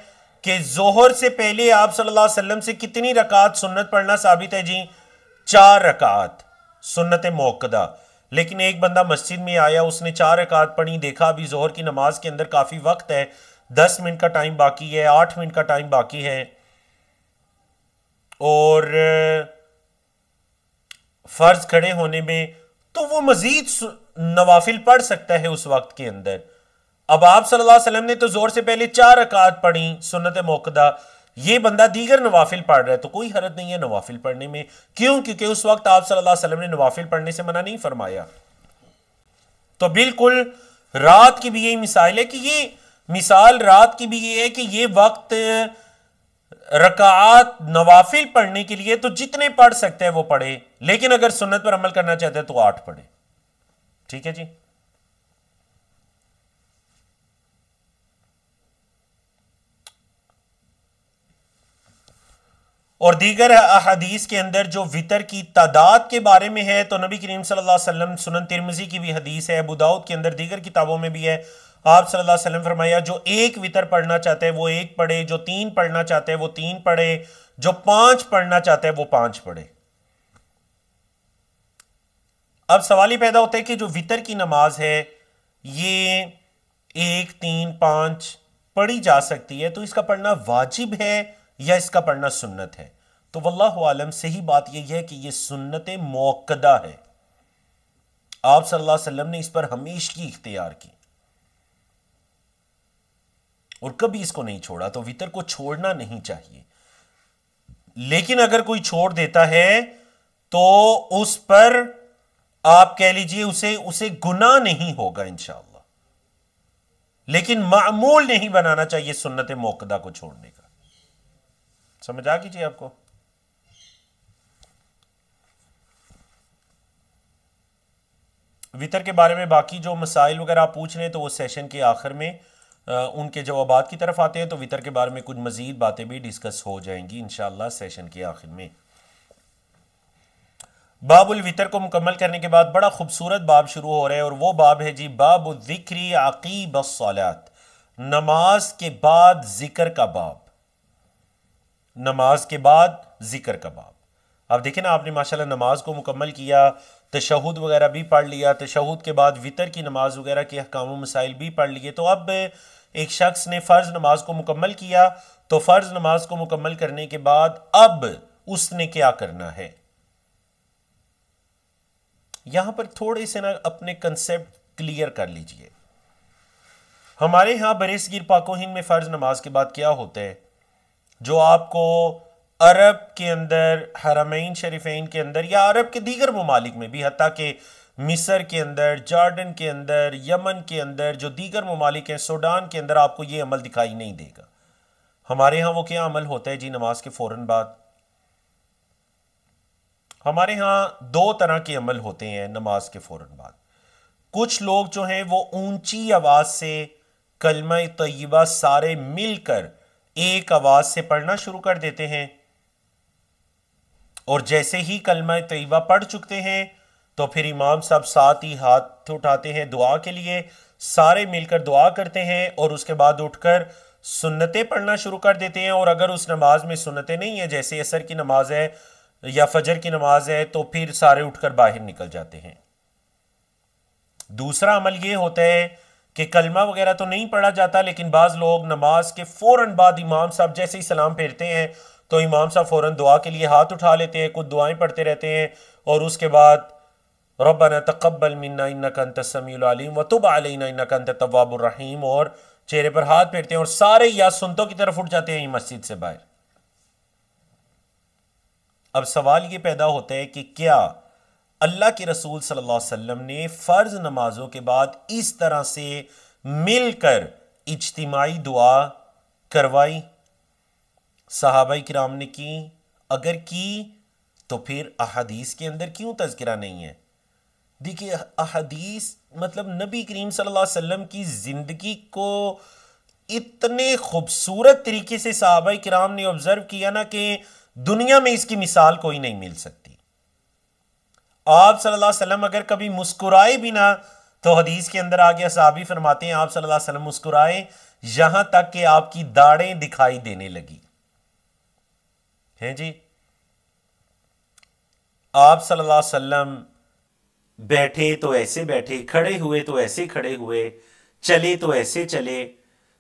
कि जोहर से पहले आप सल्लल्लाहु अलैहि वसल्लम से कितनी रकात सुन्नत पढ़ना साबित है जी? 4 रकात सुन्नत मौक़दा। लेकिन एक बंदा मस्जिद में आया, उसने 4 रकात पढ़ी, देखा अभी जोहर की नमाज के अंदर काफी वक्त है, 10 मिनट का टाइम बाकी है, 8 मिनट का टाइम बाकी है और फर्ज खड़े होने में, तो वो मजीद नवाफिल पढ़ सकता है उस वक्त के अंदर। अब आप सल्लल्लाहु अलैहि वसल्लम ने तो जोर से पहले 4 रकात पढ़ी सुन्नत मौक़दा, ये बंदा दीगर नवाफिल पढ़ रहा है, तो कोई हरज नहीं है नवाफिल पढ़ने में। क्यों? क्योंकि उस वक्त आप सल्लल्लाहु अलैहि वसल्लम ने नवाफिल पढ़ने से मना नहीं फरमाया। तो बिल्कुल रात की भी यही मिसाल है कि ये मिसाल रात की भी ये है कि ये वक्त रकात नवाफिल पढ़ने के लिए तो जितने पढ़ सकते हैं वो पढ़े, लेकिन अगर सुन्नत पर अमल करना चाहते हैं तो 8 पढ़े। ठीक है जी। और दीगर अहदीस के अंदर जो वितर की तादाद के बारे में है, तो नबी करीम सल्लल्लाहु अलैहि वसल्लम, सुनन तिरमिज़ी की भी हदीस है, अबू दाऊद के अंदर दीगर किताबों में भी है, आप सल्लल्लाहु अलैहि वसल्लम फरमाया जो एक वितर पढ़ना चाहता है वो एक पढ़े, जो 3 पढ़ना चाहता है वो 3 पढ़े, जो 5 पढ़ना चाहता है वो 5 पढ़े। अब सवाल ही पैदा होता है कि जो वितर की नमाज है ये 1, 3, 5 पढ़ी जा सकती है, तो इसका पढ़ना वाजिब है या इसका पढ़ना सुन्नत है? तो वल्लाहु आलम सही बात यह है कि यह सुन्नत मुअक्कदा है। आप सल्लल्लाहु अलैहि वसल्लम ने इस पर हमेशगी इख्तियार की और कभी इसको नहीं छोड़ा, तो वितर को छोड़ना नहीं चाहिए। लेकिन अगर कोई छोड़ देता है तो उस पर आप कह लीजिए उसे गुनाह नहीं होगा इंशाअल्लाह, लेकिन मामूल नहीं बनाना चाहिए सुन्नत मुअक्कदा को छोड़ने का। समझ आ कीजिए आपको। वितर के बारे में बाकी जो मसाइल वगैरह आप पूछ रहे हैं तो वो सेशन के आखिर में उनके जवाबात की तरफ आते हैं, तो वितर के बारे में कुछ मजीद बातें भी डिस्कस हो जाएंगी इंशाअल्लाह सेशन के आखिर में। बाबुल वितर को मुकम्मल करने के बाद बड़ा खूबसूरत बाब शुरू हो रहा है और वो बाब है जी बाबु ज़िक्री अक़ीब अस्सलात, नमाज के बाद जिक्र का बाब। नमाज के बाद जिक्र का बाब। अब देखें ना, आपने माशाल्लाह नमाज को मुकम्मल किया, तशहुद वगैरह भी पढ़ लिया, तशहुद के बाद वितर की नमाज वगैरह के अहकाम व मसाइल भी पढ़ लिए। तो अब एक शख्स ने फ़र्ज़ नमाज को मुकम्मल किया, तो फ़र्ज़ नमाज को मुकम्मल करने के बाद अब उसने क्या करना है, यहां पर थोड़े से ना अपने कंसेप्ट क्लियर कर लीजिए। हमारे यहां बरेसगीर पाको हिंद में फ़र्ज़ नमाज के बाद क्या होता है, जो आपको अरब के अंदर, हरमैन शरीफैन के अंदर या अरब के दीगर ममालिक में भी, हत्ता कि मिस्र के अंदर, जॉर्डन के अंदर, यमन के अंदर, जो दीगर ममालिक हैं, सूडान के अंदर आपको ये अमल दिखाई नहीं देगा। हमारे यहाँ वो क्या अमल होता है जी, नमाज के फ़ौरन बाद हमारे यहाँ 2 तरह के अमल होते हैं नमाज के फ़ौरन बाद। कुछ लोग जो हैं वो ऊंची आवाज़ से कलमा तय्यबा सारे मिलकर एक आवाज़ से पढ़ना शुरू कर देते हैं, और जैसे ही कलमा तय्यबा पढ़ चुकते हैं तो फिर इमाम साहब साथ ही हाथ उठाते हैं दुआ के लिए, सारे मिलकर दुआ करते हैं और उसके बाद उठकर सुन्नतें पढ़ना शुरू कर देते हैं। और अगर उस नमाज में सुन्नतें नहीं है, जैसे असर की नमाज है या फजर की नमाज है, तो फिर सारे उठकर बाहर निकल जाते हैं। दूसरा अमल यह होता है कि कलमा वगैरह तो नहीं पढ़ा जाता, लेकिन बाज लोग नमाज के फौरन बाद इमाम साहब जैसे ही सलाम फेरते हैं तो इमाम साहब फौरन दुआ के लिए हाथ उठा लेते हैं, कुछ दुआएं पढ़ते रहते हैं और उसके बाद रब्बना तक़ब्बल मिन्ना इन्नका अंतस समीउल अलीम व तुब अलैना इन्नका अंतत तव्वाबुर रहीम, और चेहरे पर हाथ फेरते हैं और सारे या सुन्नतों की तरफ उठ जाते हैं मस्जिद से बाहर। अब सवाल ये पैदा होता है कि क्या अल्लाह के रसूल सल्लल्लाहु अलैहि वसल्लम ने फ़र्ज नमाजों के बाद इस तरह से मिलकर इज्तिमाई दुआ करवाई? सहाबाई किराम ने की? अगर की तो फिर अहदीस के अंदर क्यों तज़किरा नहीं है? देखिए, अहदीस मतलब नबी करीम सल्लल्लाहु अलैहि वसल्लम की जिंदगी को इतने खूबसूरत तरीके से सहाबाई किराम ने ऑब्जर्व किया ना कि दुनिया में इसकी मिसाल कोई नहीं मिल सकती। आप सल्लल्लाहु अलैहि वसल्लम अगर कभी मुस्कुराए भी ना, तो हदीस के अंदर आ गया, सहाबी फरमाते हैं आप सल्लल्लाहु अलैहि वसल्लम मुस्कुराए यहां तक कि आपकी दाढ़ें दिखाई देने लगी हैं जी। आप सल्लल्लाहु अलैहि वसल्लम बैठे तो ऐसे बैठे, खड़े हुए तो ऐसे खड़े हुए, चले तो ऐसे चले,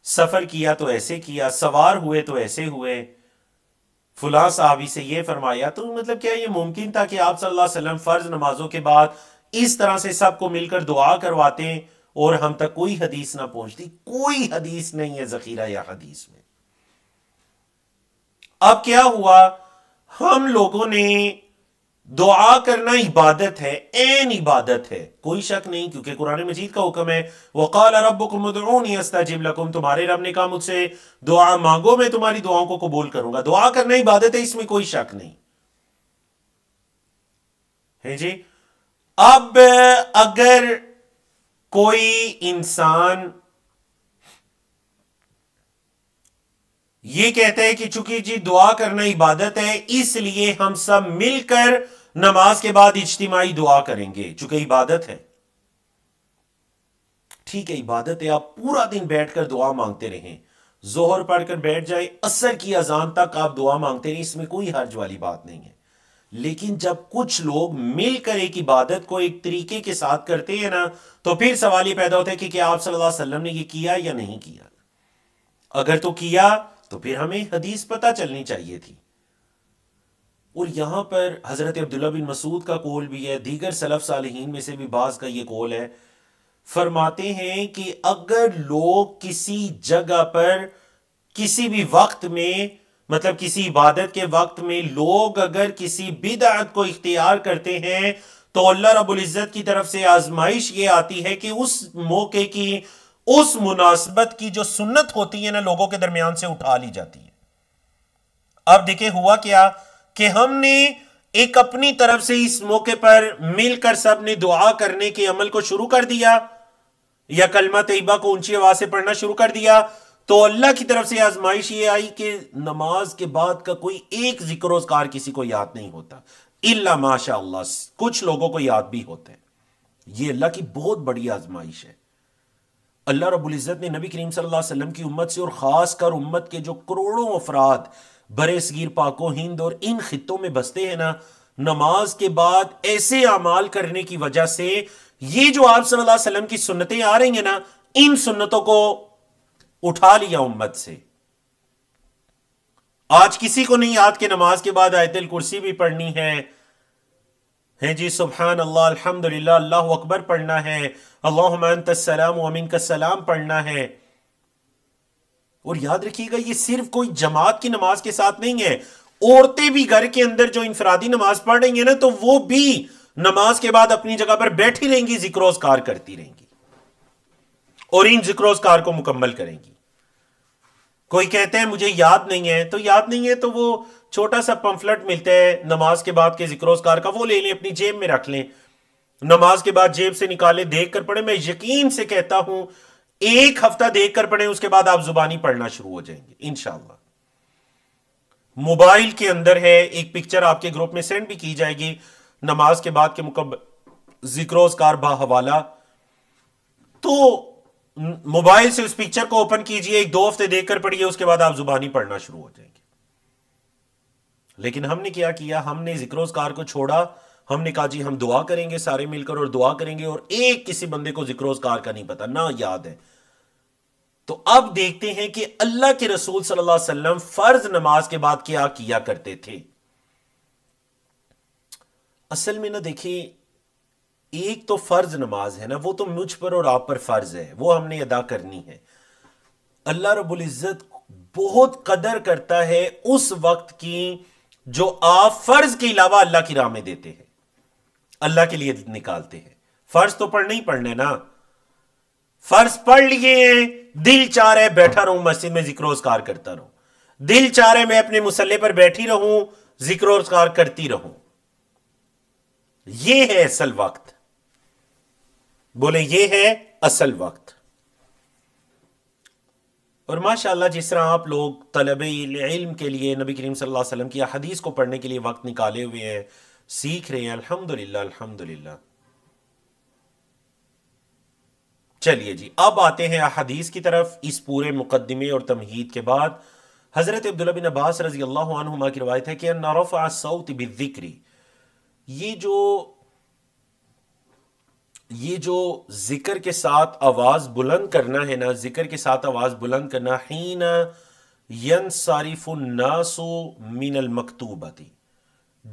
सफर किया तो ऐसे किया, सवार हुए तो ऐसे हुए। फुला साहबी से ये फरमाया, तो मतलब क्या ये मुमकिन था कि आप सल्लल्लाहु अलैहि वसल्लम फर्ज नमाजों के बाद इस तरह से सबको मिलकर दुआ करवाते और हम तक कोई हदीस ना पहुंचती? कोई हदीस नहीं है जखीरा या हदीस में। अब क्या हुआ, हम लोगों ने दुआ करना इबादत है, ऐन इबादत है, कोई शक नहीं, क्योंकि कुरान मजीद का हुक्म है वक़ाल रब्बुकुम उदऊनी अस्तजिब लकुम, तुम्हारे रब ने कहा मुझसे दुआ मांगो, मैं तुम्हारी दुआओं को कबूल करूंगा। दुआ करना इबादत है, इसमें कोई शक नहीं है जी। अब अगर कोई इंसान ये कहता है कि चूंकि जी दुआ करना इबादत है इसलिए हम सब मिलकर नमाज के बाद इज्तिमाई दुआ करेंगे, चूंकि इबादत है, ठीक है, इबादत है, आप पूरा दिन बैठकर दुआ मांगते रहें, जोहर पढ़कर बैठ जाए, असर की अजान तक आप दुआ मांगते रहें, इसमें कोई हर्ज वाली बात नहीं है। लेकिन जब कुछ लोग मिलकर एक इबादत को एक तरीके के साथ करते हैं ना, तो फिर सवाल ये पैदा होता है कि क्या आप सल्लल्लाहु अलैहि वसल्लम ने ये किया या नहीं किया। अगर तो किया तो फिर हमें हदीस पता चलनी चाहिए थी। और यहां पर हजरत अब्दुल्ला बिन मसूद का कौल भी है, दीगर सलफ सालिहीन में से भी बाज का ये कौल है। फरमाते हैं कि अगर लोग किसी जगह पर किसी भी वक्त में, मतलब किसी इबादत के वक्त में लोग अगर किसी बिदअत को इख्तियार करते हैं, तो अल्लाह रब्बुल इज्जत की तरफ से आजमाइश ये आती है कि उस मौके की, उस मुनासबत की जो सुन्नत होती है ना, लोगों के दरमियान से उठा ली जाती है। अब देखिए हुआ क्या कि हमने एक अपनी तरफ से इस मौके पर मिलकर सब ने दुआ करने के अमल को शुरू कर दिया, या कलमा तैयबा को ऊंची आवाज से पढ़ना शुरू कर दिया, तो अल्लाह की तरफ से आजमाइश ये आई कि नमाज के बाद का कोई एक जिक्र उज़कार किसी को याद नहीं होता, इल्ला माशा अल्लाह, कुछ लोगों को याद भी होते हैं। ये अल्लाह की बहुत बड़ी आजमाइश है। अल्लाह रब्बुल इज्जत ने नबी करीम सल्लल्लाहु अलैहि वसल्लम की उम्मत से, और खास कर उम्मत के जो करोड़ों अफराद बरे सगीर, पाको हिंद और इन खित्तों में बसते हैं ना, नमाज के बाद ऐसे अमाल करने की वजह से ये जो आप सल्लल्लाहु अलैहि वसल्लम की सुन्नतें आ रही हैं ना, इन सुन्नतों को उठा लिया उम्मत से। आज किसी को नहीं याद कि नमाज के बाद आयतुल कुर्सी भी पढ़नी है जी, सुभान अल्लाह, अल्हम्दुलिल्लाह, अल्लाहु अकबर पढ़ना है, अल्लाहुम्मा अंतस सलाम व मिनकस सलाम पढ़ना है। और याद रखिएगा, ये सिर्फ कोई जमात की नमाज के साथ नहीं है, औरतें भी घर के अंदर जो इंफरादी नमाज पढ़ रही है ना, तो वो भी नमाज के बाद अपनी जगह पर बैठी रहेंगी, जिक्र-ओ-ज़कार करती रहेंगी और इन जिक्र-ओ-ज़कार को मुकम्मल करेंगी। कोई कहते हैं मुझे याद नहीं है, तो याद नहीं है तो वो छोटा सा पंफलेट मिलता है नमाज के बाद के जिक्र-ओ-ज़कार का, वो ले लें, अपनी जेब में रख लें, नमाज के बाद जेब से निकाले, देख कर पढ़े। मैं यकीन से कहता हूं एक हफ्ता देख कर पढ़े, उसके बाद आप जुबानी पढ़ना शुरू हो जाएंगे इंशाअल्लाह। मोबाइल के अंदर है एक पिक्चर, आपके ग्रुप में सेंड भी की जाएगी, नमाज के बाद के मुकम्मल जिक्र-ओ-ज़कार बाहवाला। तो मोबाइल से उस पिक्चर को ओपन कीजिए, एक दो हफ्ते देखकर पढ़िए, उसके बाद आप जुबानी पढ़ना शुरू हो जाएंगे। लेकिन हमने क्या किया, हमने जिक्र-ओ-ज़कार को छोड़ा, हमने कहा जी हम दुआ करेंगे सारे मिलकर, और दुआ करेंगे, और एक किसी बंदे को जिक्र-ओ-ज़कार का नहीं पता, ना याद है। तो अब देखते हैं कि अल्लाह के रसूल सल्लल्लाहु अलैहि वसल्लम फर्ज नमाज के बाद क्या किया करते थे। असल में ना देखिए, एक तो फर्ज नमाज है ना, वो तो मुझ पर और आप पर फर्ज है, वो हमने अदा करनी है। अल्लाह रब्बुल इज्जत बहुत कदर करता है उस वक्त की जो आप फर्ज के अलावा अल्लाह की राह में देते हैं, अल्लाह के लिए निकालते हैं। फर्ज तो पढ़ना ही पढ़ना है ना, फर्ज पढ़ लिए हैं, दिल चाह रहा है बैठा रहूं मस्जिद में जिक्र-ओ-ज़कार करता रहूं, दिल चाह रहा है मैं अपने मुसल्ले पर बैठी रहूं, जिक्र-ओ-ज़कार करती रहूं। यह है असल वक्त, बोले ये है असल वक्त। और माशाअल्लाह जिस तरह आप लोग तलबे इल्म के लिए नबी करीम सल्लल्लाहु अलैहि वसल्लम की हदीस को पढ़ने के लिए वक्त निकाले हुए हैं, सीख रहे हैं, अल्हम्दुलिल्लाह अल्हम्दुलिल्लाह। चलिए जी, अब आते हैं हदीस की तरफ। इस पूरे मुकद्दिमे और तमहीद के बाद हजरत अब्दुल्ला बिन अब्बास रज़ी अल्लाहु अन्हुमा की रवायत है कि अन्ना रफ़अ अस्सौत बिज़्ज़िक्री, ये जो जिक्र के साथ आवाज बुलंद करना है ना, जिक्र के साथ आवाज बुलंद करना, हीना यनसारिफुन नासु मिनल मकतूबती,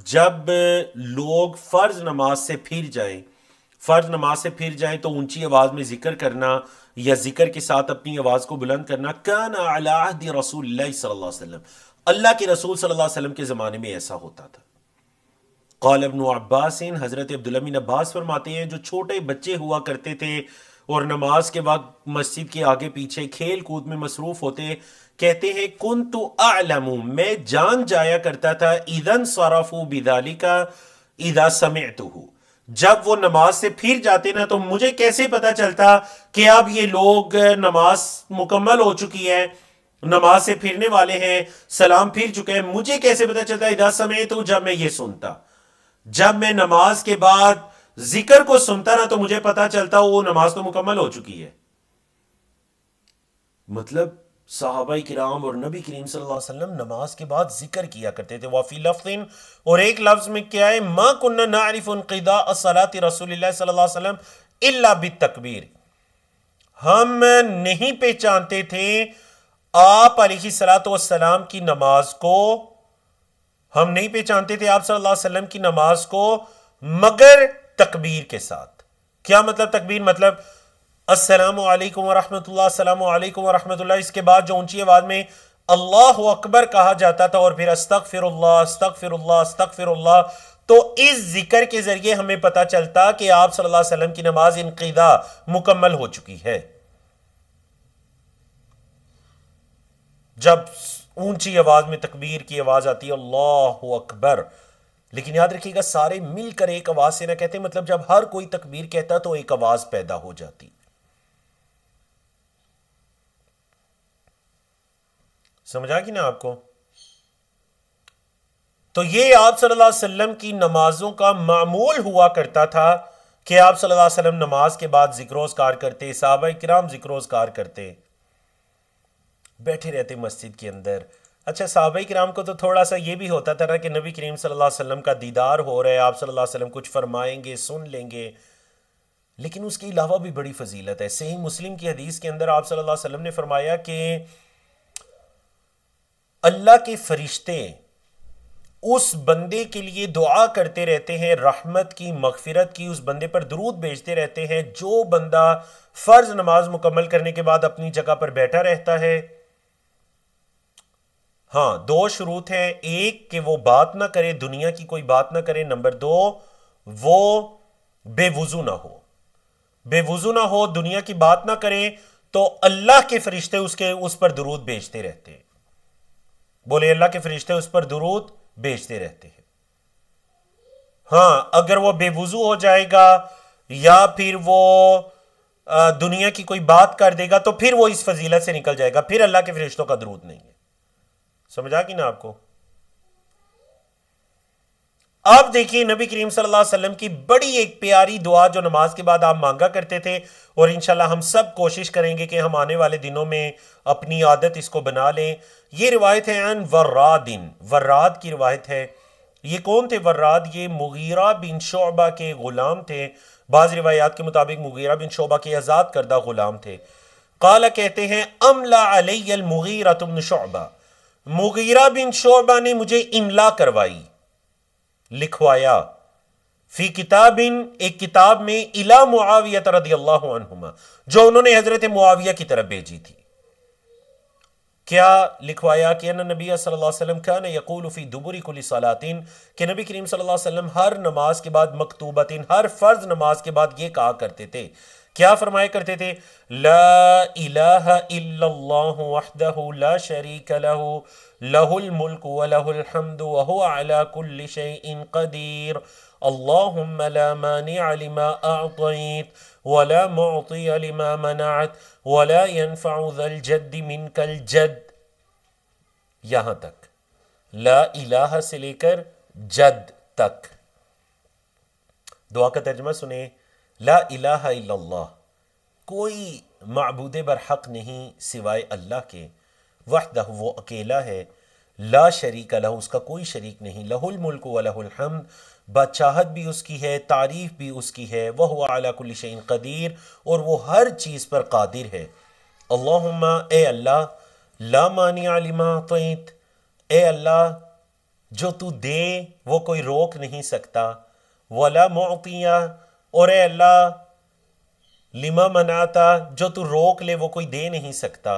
जब लोग फर्ज नमाज से फिर जाएं तो ऊंची आवाज में जिक्र करना या जिक्र के साथ अपनी आवाज को बुलंद करना। काना अला अहदी रसूलिल्लाह सल्लल्लाहु अलैहि वसल्लम, अल्लाह के रसूल सल्लल्लाहु अलैहि वसल्लम के जमाने में ऐसा होता था। क़ाल इब्न अब्बास, हजरत अब्दुल्ला बिन अब्बास फरमाते हैं, जो छोटे बच्चे हुआ करते थे और नमाज के वक्त मस्जिद के आगे पीछे खेल कूद में मसरूफ होते, कहते हैं कुन्तु अअलमु, मैं जान जाया करता था, इदन सरफू बिदालिका इदा समिअतुहु, जब वो नमाज से फिर जाते ना तो मुझे कैसे पता चलता कि अब ये लोग नमाज मुकम्मल हो चुकी है, नमाज से फिरने वाले हैं, सलाम फिर चुके हैं, मुझे कैसे पता चलता इदा समिअतु, जब मैं ये सुनता, जब मैं नमाज के बाद जिक्र को सुनता ना तो मुझे पता चलता वो नमाज तो मुकम्मल हो चुकी है। मतलब सहाबा किराम और नबी करीम सल्लल्लाहु अलैहि वसल्लम नमाज के बाद जिक्र किया करते थे। वफी लफ्ज़िन, और एक लफ्ज में क्या है, मा कुन्ना नारिफु इंक़िदा अस्सलाति रसूलिल्लाह सल्लल्लाहु अलैहि वसल्लम इल्ला बित्तकबीर, हम नहीं पहचानते थे आप अलैहिस्सलातु वस्सलाम की नमाज को, हम नहीं पहचानते थे आप सल्लल्लाहु अलैहि वसल्लम की नमाज को मगर तकबीर के साथ। क्या मतलब तकबीर? मतलब अस्सलामु अलैकुम व रहमतुल्लाह, अस्सलामु अलैकुम व रहमतुल्लाह, इसके बाद जो ऊंची आवाज में अल्लाहु अकबर कहा जाता था और फिर अस्तगफिरुल्लाह अस्तगफिरुल्लाह अस्तगफिरुल्लाह। तो इस जिक्र के जरिए हमें पता चलता कि आप सल्लल्लाहु अलैहि वसल्लम की नमाज इनक़िदा मुकम्मल हो चुकी है। जब ऊंची आवाज में तकबीर की आवाज आती है अल्लाहु अकबर, लेकिन याद रखिएगा सारे मिलकर एक आवाज से ना कहते, मतलब जब हर कोई तकबीर कहता तो एक आवाज पैदा हो जाती। समझा कि ना आपको? तो ये आप सल्लल्लाहु अलैहि वसल्लम की नमाजों का मामूल हुआ करता था कि आप सल्लल्लाहु अलैहि वसल्लम नमाज के बाद जिक्र-ओ-ज़कार करते, सहाबा किराम जिक्र-ओ-ज़कार करते, बैठे रहते मस्जिद के अंदर। अच्छा, सहाबा किराम को तो थोड़ा सा ये भी होता था ना कि नबी करीम सल्लल्लाहु अलैहि वसल्लम का दीदार हो रहा है, आप सल्लल्लाहु अलैहि वसल्लम कुछ फरमाएंगे, सुन लेंगे। लेकिन उसके अलावा भी बड़ी फजीलत है। सही मुस्लिम की हदीस के अंदर आप सल्लल्लाहु अलैहि वसल्लम ने फरमाया कि अल्लाह के फरिश्ते उस बंदे के लिए दुआ करते रहते हैं, रहमत की, मगफिरत की, उस बंदे पर दुरूद भेजते रहते हैं जो बंदा फर्ज नमाज मुकम्मल करने के बाद अपनी जगह पर बैठा रहता है। हाँ, दो शुरूत हैं, एक कि वो बात ना करे, दुनिया की कोई बात ना करे, नंबर दो वो बेवुजू ना हो, बेवुजू ना हो, दुनिया की बात ना करे, तो अल्लाह के फरिश्ते उस पर दुरूद भेजते रहते हैं। बोले, अल्लाह के फरिश्ते उस पर दुरूद भेजते रहते हैं। हाँ, अगर वो बेवुजू हो जाएगा या फिर वो दुनिया की कोई बात कर देगा तो फिर वो इस फजीलत से निकल जाएगा, फिर अल्लाह के फरिश्तों का दुरूद नहीं है। समझा कि ना आपको? अब देखिए नबी करीम सल्लल्लाहु अलैहि वसल्लम की बड़ी एक प्यारी दुआ जो नमाज के बाद आप मांगा करते थे, और इंशाल्लाह हम सब कोशिश करेंगे कि हम आने वाले दिनों में अपनी आदत इसको बना लें। ये रिवायत है अन वर्रादिन, वर्राद की रिवायत है। ये कौन थे वर्राद? ये मुगीरा बिन शोबा के गुलाम थे। बाज़ रिवायात के मुताबिक मुगीरा बिन शोबा के आज़ाद करदा गुलाम थे। काला कहते हैं अमला अलैयल मुगीरा तुम शोबा, मुगीरा बिन शोबा ने मुझे इमला करवाई, लिखवाया, फी किताबिन, एक किताब में, इला मुआविया रदियल्लाहु अन्हुमा, जो उन्होंने हजरत मुआविया की तरफ भेजी थी। क्या लिखवाया कि नबी सल्लल्लाहु अलैहि वसल्लम कान यक़ूलु फी दुबुरी कुल्ली सलातिन, कि नबी करीम सल्लल्लाहु अलैहि वसल्लम हर नमाज के बाद, मकतूबतिन, हर फर्ज नमाज के बाद ये कहा करते थे। क्या फरमाया करते थे? ला इलाहा इल्लल्लाहु वहदहु ला शरीका लहु लहुल मुल्कु व लहुल हम्दु व हुवा अला कुल्ली शैइन क़दीर, अल्लाहुम्मा ला मानिअ लिमा अअतैत व ला मुअतिय लिमा मनअत व ला यनफउ ज़ल जद्दि मिनकल जद्द। यहां तक ला इलाहा से लेकर जद तक। दुआ का तर्जुमा सुने, ला इलाहा इल्लल्लाह, कोई माबूद बरहक नहीं सिवाय अल्लाह के, वहदहु, वो अकेला है, ला शरीका लहु, उसका कोई शरीक नहीं, लहुल मुल्क व लहुल हम्द, बादशाहत भी उसकी है, तारीफ भी उसकी है, वह हुवा अला कुल्ली शैइन क़दीर, और वो हर चीज़ पर कादिर है। अल्लाहुम्मा, ए अल्लाह, ला मानिअ लिमा अतैत, ए अल्लाह जो तू दे वो कोई रोक नहीं सकता, वला मुअतिया, और ए अल्लाह लिमा मनाता, जो तू रोक ले वो कोई दे नहीं सकता।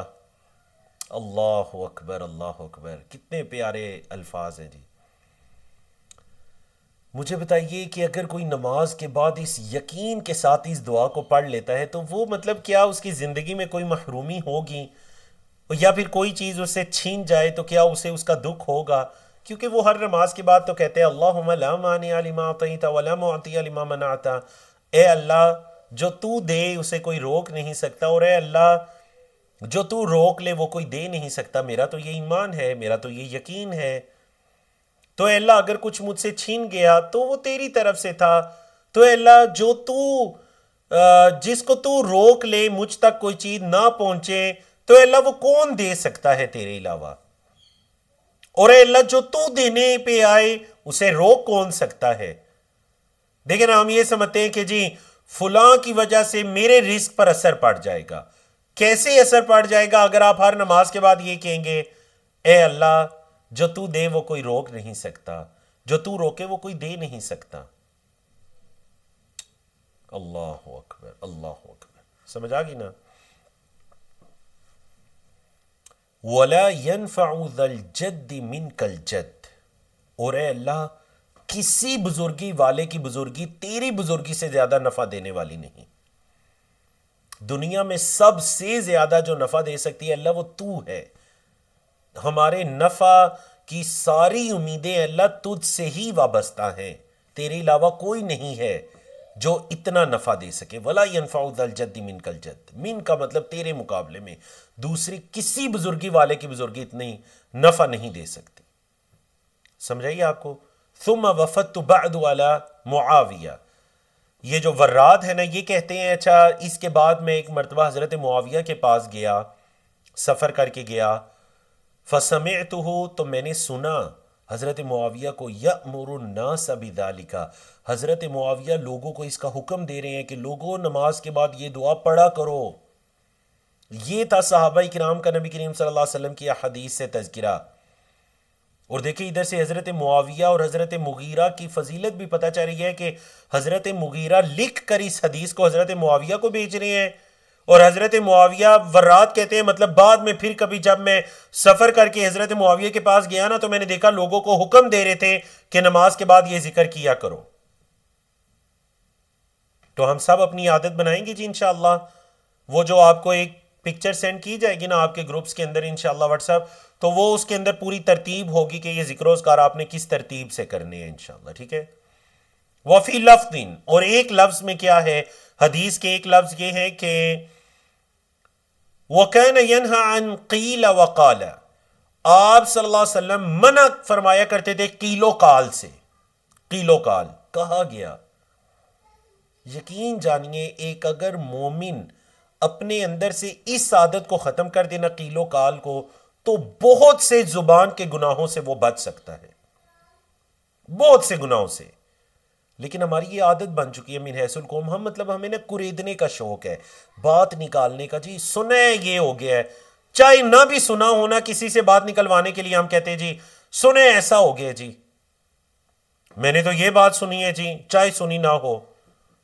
अल्लाहु अकबर, अल्लाहु अकबर, कितने प्यारे अल्फाज हैं जी। मुझे बताइए कि अगर कोई नमाज के बाद इस यकीन के साथ इस दुआ को पढ़ लेता है तो वो मतलब क्या उसकी ज़िंदगी में कोई महरूमी होगी, या फिर कोई चीज़ उससे छीन जाए तो क्या उसे उसका दुख होगा? क्योंकि वो हर नमाज के बाद तो कहते हैं अल्लाहुम्मा ला मानिअ लिमा अतैत व ला मुअतिय लिमा मनअत, ए अल्लाह जो तू दे उसे कोई रोक नहीं सकता, और ए अल्लाह जो तू रोक ले वो कोई दे नहीं सकता। मेरा तो ये ईमान है, मेरा तो ये यकीन है। तो अल्लाह अगर कुछ मुझसे छीन गया तो वो तेरी तरफ से था, तो अल्लाह जिसको तू रोक ले, मुझ तक कोई चीज़ ना पहुंचे, तो अल्लाह वो कौन दे सकता है तेरे अलावा? और अल्लाह जो तू देने पे आए उसे रोक कौन सकता है? देखिए ना, हम ये समझते हैं कि जी फुलां की वजह से मेरे रिस्क पर असर पड़ जाएगा। कैसे असर पड़ जाएगा? अगर आप हर नमाज के बाद ये कहेंगे, ए अल्लाह जो तू दे वो कोई रोक नहीं सकता, जो तू रोके वो कोई दे नहीं सकता। अल्लाह अकबर, अल्लाह अकबर। समझ आ गई ना? वला यनफउ ज़ल जद्द मिनकल जद्द, और ए अल्लाह किसी बुजुर्गी वाले की बुजुर्गी तेरी बुजुर्गी से ज्यादा नफा देने वाली नहीं। दुनिया में सबसे ज्यादा जो नफा दे सकती है अल्लाह वो तू है। हमारे नफा की सारी उम्मीदें अल्लाह तुझ से ही वाबस्ता हैं, तेरे अलावा कोई नहीं है जो इतना नफा दे सके। वला यनफउ ज़ल जद्द मिनकल जद्द, मिन का मतलब तेरे मुकाबले में दूसरी किसी बुजुर्गी वाले की बुजुर्गी इतनी नफा नहीं दे सकती। समझाइए आपको। सुम्मा वफ़दतु बअदु अला मुआविया, ये जो वर्राद है ना, ये कहते हैं अच्छा इसके बाद मैं एक मरतबा हजरत मुआविया के पास गया, सफर करके गया। फसमिअतुहु, तो मैंने सुना हजरत मुआविया को यअमुरुन्नास बिज़ालिका, हजरत मुआविया लोगों को इसका हुक्म दे रहे हैं कि लोगों नमाज के बाद ये दुआ पढ़ा करो। ये था सहाबा किराम का नबी करीम सल्लल्लाहु अलैहि वसल्लम की हदीस से तज़किरा। और देखिए इधर से हजरत मुआविया और हजरत मुगीरा की फजीलत भी पता चल रही है कि हजरत मुगीरा लिख कर इस हदीस को हजरत मुआविया को भेज रहे हैं, और हजरत मुआविया वर्रात कहते हैं मतलब बाद में फिर कभी जब मैं सफर करके हजरत मुआविया के पास गया ना, तो मैंने देखा लोगों को हुक्म दे रहे थे कि नमाज के बाद ये जिक्र किया करो। तो हम सब अपनी आदत बनाएंगे जी इंशाअल्लाह। वो जो आपको एक पिक्चर सेंड की जाएगी ना आपके ग्रुप्स के अंदर इंशाअल्लाह व्हाट्सएप, तो वो उसके अंदर पूरी तरतीब होगी कि ये जिक्रोज़कार आपने किस तरतीब से करने हैं इंशाअल्लाह, ठीक है। वफी लफ्ज़िन, और एक लफ्ज में क्या है, हदीस के एक लफ्ज ये है कि वकान यनहा अन क़ील वक़ाल, आप सल्लल्लाहु अलैहि वसल्लम मना फरमाया करते थे कीलो काल से। कीलो काल कहा गया। यकीन जानिए एक अगर मोमिन अपने अंदर से इस आदत को खत्म कर देना कीलो काल को, तो बहुत से जुबान के गुनाहों से वो बच सकता है, बहुत से गुनाहों से। लेकिन हमारी ये आदत बन चुकी है मिन हैसुल कौम, हम मतलब हमें ना कुरेदने का शौक है, बात निकालने का। जी सुना है ये हो गया है, चाहे ना भी सुना होना, किसी से बात निकलवाने के लिए हम कहते हैं जी सुने ऐसा हो गया जी, मैंने तो ये बात सुनी है जी, चाहे सुनी ना हो।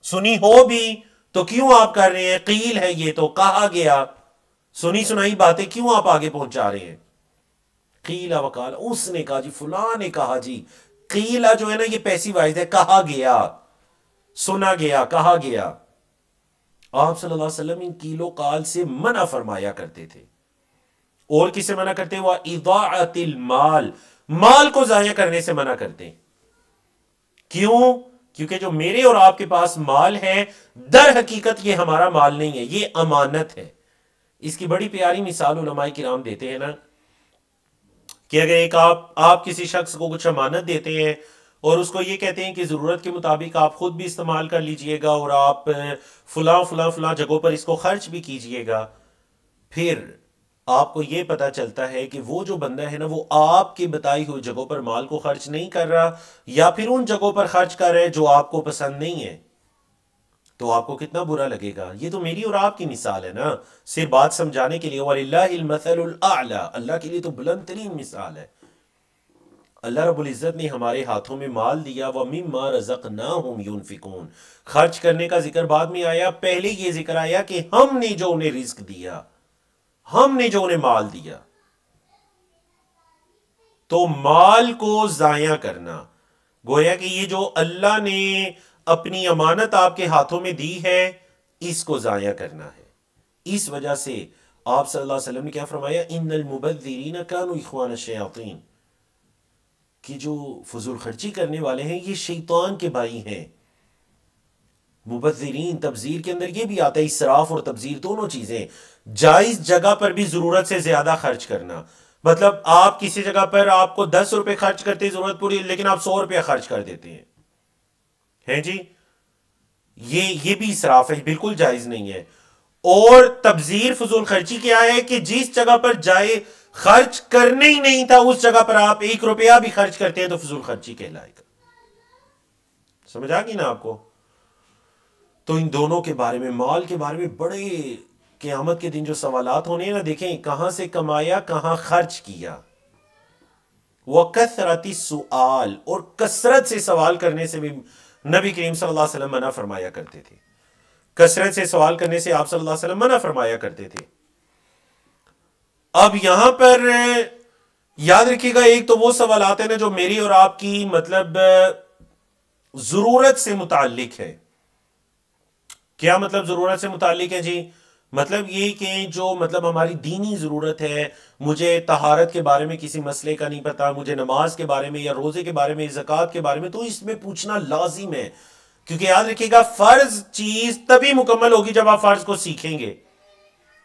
सुनी हो भी तो क्यों आप कर रहे हैं, कील है ये तो कहा गया, सुनी सुनाई बातें क्यों आप आगे पहुंचा रहे हैं। कीला वकाल, उसने कहा जी, फुला ने कहा जी। कीला जो है ना ये पैसिव वॉइस है, कहा गया, सुना गया, कहा गया। आप सल्लल्लाहु अलैहि वसल्लम इन कीलो काल से मना फरमाया करते थे। और किसे मना करते हैं? वह इदाअतिल माल, माल को जाया करने से मना करते हैं। क्यों? क्योंकि जो मेरे और आपके पास माल है, दर हकीकत ये हमारा माल नहीं है, ये अमानत है। इसकी बड़ी प्यारी मिसाल उलमाए किराम देते हैं ना, कि अगर एक आप किसी शख्स को कुछ अमानत देते हैं और उसको ये कहते हैं कि ज़रूरत के मुताबिक आप खुद भी इस्तेमाल कर लीजिएगा और आप फुला फुला फुला जगहों पर इसको खर्च भी कीजिएगा, फिर आपको ये पता चलता है कि वो जो बंदा है ना वो आपकी बताई हुई जगहों पर माल को खर्च नहीं कर रहा, या फिर उन जगहों पर खर्च कर रहा है जो आपको पसंद नहीं है, तो आपको कितना बुरा लगेगा। ये तो मेरी और आपकी मिसाल है ना, सिर्फ बात समझाने के लिए। वलिल्लाहिल मसलुल आला, अल्लाह के लिए तो बुलंद तरीन मिसाल है। अल्लाह रब्बुल इज्जत ने हमारे हाथों में माल दिया, व मिम्मा रज़क़नाहुम युनफिकून, खर्च करने का जिक्र बाद में आया, पहले ये जिक्र आया कि हमने जो उन्हें रिस्क दिया, हमने जो उन्हें माल दिया। तो माल को जाया करना, गोया कि ये जो अल्लाह ने अपनी अमानत आपके हाथों में दी है, इसको जाया करना है। इस वजह से आप सल्लल्लाहु अलैहि वसल्लम ने क्या फरमाया, इन्नल मुबद्दिरीन कानू इख्वान शयातीन, कि जो फजूल खर्ची करने वाले हैं ये शैतान के भाई हैं। मुबद्दिरीन तब्जीर के अंदर ये भी आता है, इसराफ और तब्जीर दोनों चीजें। जायज जगह पर भी जरूरत से ज्यादा खर्च करना, मतलब आप किसी जगह पर आपको 10 रुपए खर्च करते जरूरत पड़ी, लेकिन आप 100 रुपया खर्च कर देते हैं जी, ये भी इसराफ है, बिल्कुल जायज नहीं है। और तबजीर फजूल खर्ची क्या है कि जिस जगह पर जाए खर्च करने ही नहीं था उस जगह पर आप 1 रुपया भी खर्च करते हैं तो फजूल खर्ची कहलाएगा। समझ आ गई ना आपको? तो इन दोनों के बारे में, माल के बारे में बड़े क़यामत के दिन जो सवालात होने हैं ना, देखें कहां से कमाया कहां खर्च किया। वह कसरती सुआल, और कसरत से सवाल करने से भी नबी करीम सल्लल्लाहु अलैहि वसल्लम मना फरमाया करते थे। कसरत से सवाल करने से आप सल्लल्लाहु अलैहि वसल्लम मना फरमाया करते थे। अब यहां पर याद रखिएगा, एक तो वो सवाल आते हैं ना जो मेरी और आपकी मतलब जरूरत से मुताल्लिक है। क्या मतलब जरूरत से मुताल्लिक है जी? मतलब ये कि जो मतलब हमारी दीनी जरूरत है, मुझे तहारत के बारे में किसी मसले का नहीं पता, मुझे नमाज के बारे में या रोजे के बारे में, ज़कात के बारे में, तो इसमें पूछना लाजिम है। क्योंकि याद रखिएगा, फर्ज चीज तभी मुकम्मल होगी जब आप फर्ज को सीखेंगे।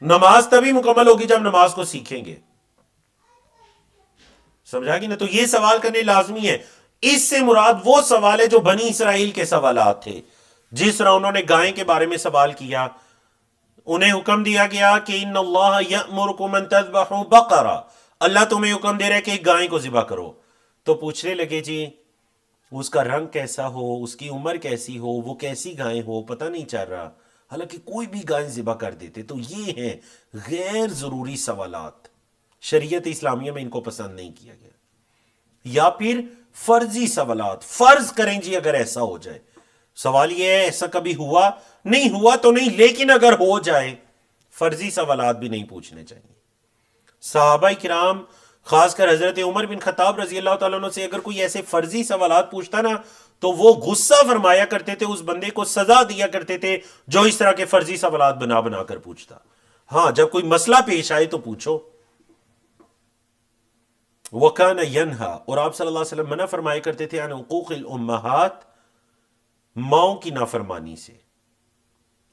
नमाज तभी मुकम्मल होगी जब नमाज को सीखेंगे। समझा कि ना? तो ये सवाल करने लाजमी है। इससे मुराद वो सवाल है जो बनी इसराइल के सवालात थे। जिस तरह उन्होंने गाय के बारे में सवाल किया, उन्हें हुक्म दिया गया कि इन्नल्लाह यअमुरुकुम अन तज़बहू बकरा, अल्लाह तुम्हें हुक्म दे रहा है कि एक गाय को ज़िबा करो। तो पूछने लगे जी उसका रंग कैसा हो, उसकी उम्र कैसी हो, वो कैसी गाय हो, पता नहीं चल रहा। हालांकि कोई भी गाय ज़िबा कर देते। तो ये हैं गैर ज़रूरी सवालात, शरीयत इस्लामिया में इनको पसंद नहीं किया गया। या फिर फर्जी सवालात, फर्ज करें जी अगर ऐसा हो जाए। सवाल यह है ऐसा कभी हुआ नहीं, हुआ तो नहीं, लेकिन अगर हो जाए, फर्जी सवालात भी नहीं पूछने चाहिए। सहाबा किराम, खासकर हजरत उमर बिन खत्ताब रजी अल्लाह तआला अन्हु से अगर कोई ऐसे फर्जी सवालात पूछता ना, तो वो गुस्सा फरमाया करते थे, उस बंदे को सजा दिया करते थे जो इस तरह के फर्जी सवालात बना बना कर पूछता। हां, जब कोई मसला पेश आए तो पूछो। वकान यनहा, और आप सल्लल्लाहु अलैहि वसल्लम मना फरमाया करते थे अन हुकूकिल उम्महात, माओं की नाफरमानी से।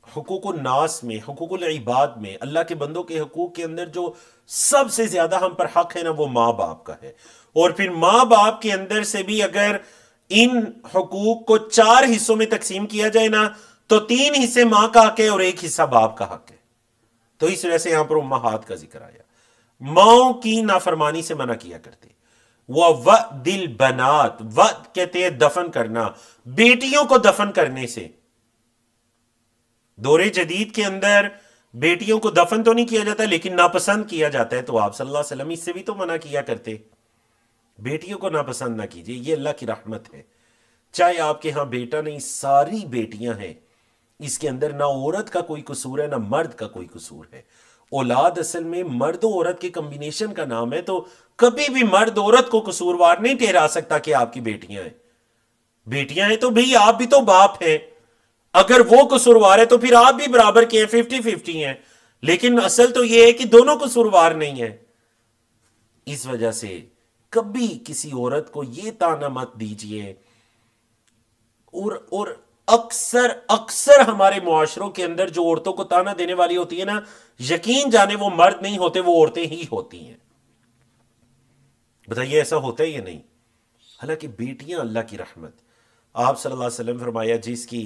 हुकूकुल नास में, हुकूकुल इबाद में, अल्लाह के बंदों के हुकूक के अंदर जो सबसे ज्यादा हम पर हक है ना, वो माँ बाप का है। और फिर माँ बाप के अंदर से भी अगर इन हुकूक को 4 हिस्सों में तकसीम किया जाए ना, तो 3 हिस्से माँ का हक है और 1 हिस्सा बाप का हक है। तो इस वजह से यहां पर उम्महात का जिक्र आया। माओं की नाफरमानी से मना किया करते। वह दिल बनात, वद कहते हैं दफन करना, बेटियों को दफन करने से। दौरे जदीद के अंदर बेटियों को दफन तो नहीं किया जाता, लेकिन नापसंद किया जाता है। तो आप सल्लल्लाहु अलैहि वसल्लम इससे भी तो मना किया करते, बेटियों को नापसंद ना कीजिए, ये अल्लाह की रहमत है। चाहे आपके यहां बेटा नहीं, सारी बेटियां हैं, इसके अंदर ना औरत का कोई कसूर है ना मर्द का कोई कसूर है। औलाद असल में मर्द और औरत के कॉम्बिनेशन का नाम है। तो कभी भी मर्द औरत को कसूरवार नहीं ठहरा सकता कि आपकी बेटियां हैं। बेटियां हैं तो भाई आप भी तो बाप हैं। अगर वो कसूरवार है तो फिर आप भी बराबर के हैं, 50-50 हैं। लेकिन असल तो यह है कि दोनों कसूरवार नहीं है। इस वजह से कभी किसी औरत को यह ताना मत दीजिए। और अक्सर अक्सर हमारे मुआशरों के अंदर जो औरतों को ताना देने वाली होती है ना, यकीन जाने वो मर्द नहीं होते, वो औरतें ही होती हैं। बताइए ऐसा होता है या नहीं? हालांकि बेटियां अल्लाह की रहमत। आप सल्लल्लाहु अलैहि वसल्लम फरमाया जिसकी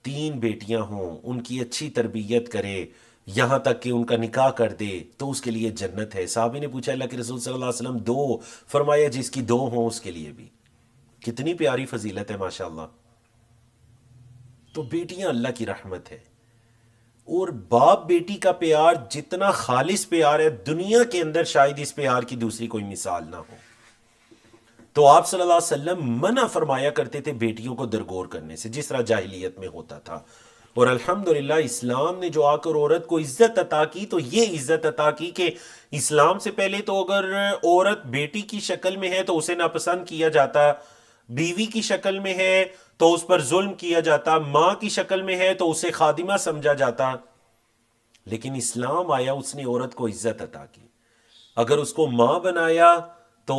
3 बेटियां हों, उनकी अच्छी तरबियत करे, यहां तक कि उनका निकाह कर दे, तो उसके लिए जन्नत है। साहबी ने पूछा अल्लाह के रसूल सल्लल्लाहु अलैहि वसल्लम 2, फरमाया जिसकी 2 हों उसके लिए भी। कितनी प्यारी फजीलत है माशाअल्लाह। तो बेटियां अल्लाह की रहमत है। और बाप बेटी का प्यार जितना खालिस प्यार है, दुनिया के अंदर शायद इस प्यार की दूसरी कोई मिसाल ना हो। तो आप सल्लल्लाहु अलैहि वसल्लम मना फरमाया करते थे बेटियों को दरगोर करने से, जिस तरह जाहिलियत में होता था। और अल्हम्दुलिल्लाह इस्लाम ने जो आकर औरत को इज्जत अता की, तो ये इज्जत अता की कि इस्लाम से पहले तो अगर औरत बेटी की शक्ल में है तो उसे नापसंद किया जाता, बीवी की शक्ल में है तो उस पर जुल्म किया जाता, मां की शक्ल में है तो उसे खादिमा समझा जाता। लेकिन इस्लाम आया, उसने औरत को इज्जत अता की। अगर उसको मां बनाया तो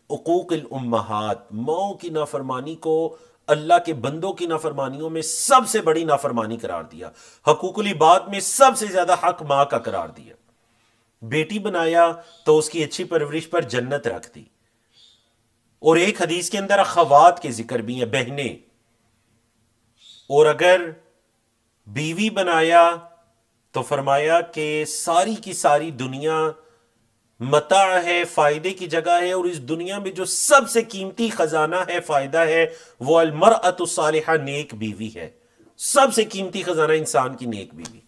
उकूक़ुल उम्महात, माओं की नाफरमानी को अल्लाह के बंदों की नाफरमानियों में सबसे बड़ी नाफरमानी करार दिया। हकूकुल इबाद में सबसे ज्यादा हक मां का करार दिया। बेटी बनाया तो उसकी अच्छी परवरिश पर जन्नत रख दी। और एक हदीस के अंदर अखवात के जिक्र भी है, बहनें। और अगर बीवी बनाया तो फरमाया कि सारी की सारी दुनिया मता है, फायदे की जगह है, और इस दुनिया में जो सबसे कीमती खजाना है, फायदा है, वो अलमरअतु सालिहा, नेक बीवी है। सबसे कीमती खजाना इंसान की नेक बीवी।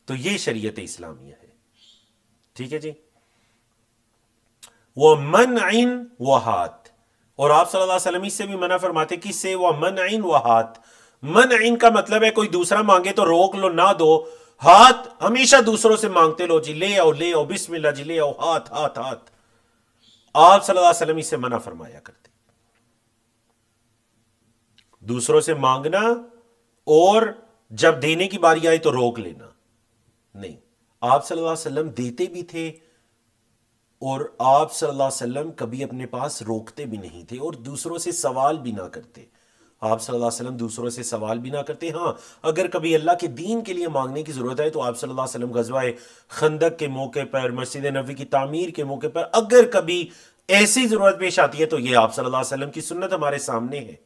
तो ये शरीयत इस्लामिया है। ठीक है जी। वह मनइन व हाथ, और आप सल्लल्लाहु अलैहि वसल्लम इससे भी मना फरमाते, किससे? वह मनइन व हाथ। मनइन का मतलब है कोई दूसरा मांगे तो रोक लो, ना दो। हाथ हमेशा दूसरों से मांगते लो, जी ले आओ बिस्मिल्लाह जी ले आओ, हाथ हाथ हाथ। आप सल्लल्लाहु अलैहि वसल्लम इससे मना फरमाया करते, दूसरों से मांगना और जब देने की बारी आए तो रोक लेना नहीं। आप सल्लल्लाहु अलैहि वसल्लम देते भी थे, और आप सल्लल्लाहु अलैहि वसल्लम कभी अपने पास रोकते भी नहीं थे, और दूसरों से सवाल भी ना करते। आप सल्लल्लाहु अलैहि वसल्लम दूसरों से सवाल भी ना करते। हाँ, अगर कभी अल्लाह के दीन के लिए मांगने की जरूरत है तो आप सल्लल्लाहु अलैहि वसल्लम गज़वाए खंदक के मौके पर, मस्जिद नबवी की तामीर के मौके पर, अगर कभी ऐसी जरूरत पेश आती है तो ये आप सल्लल्लाहु अलैहि वसल्लम की सुन्नत हमारे सामने है।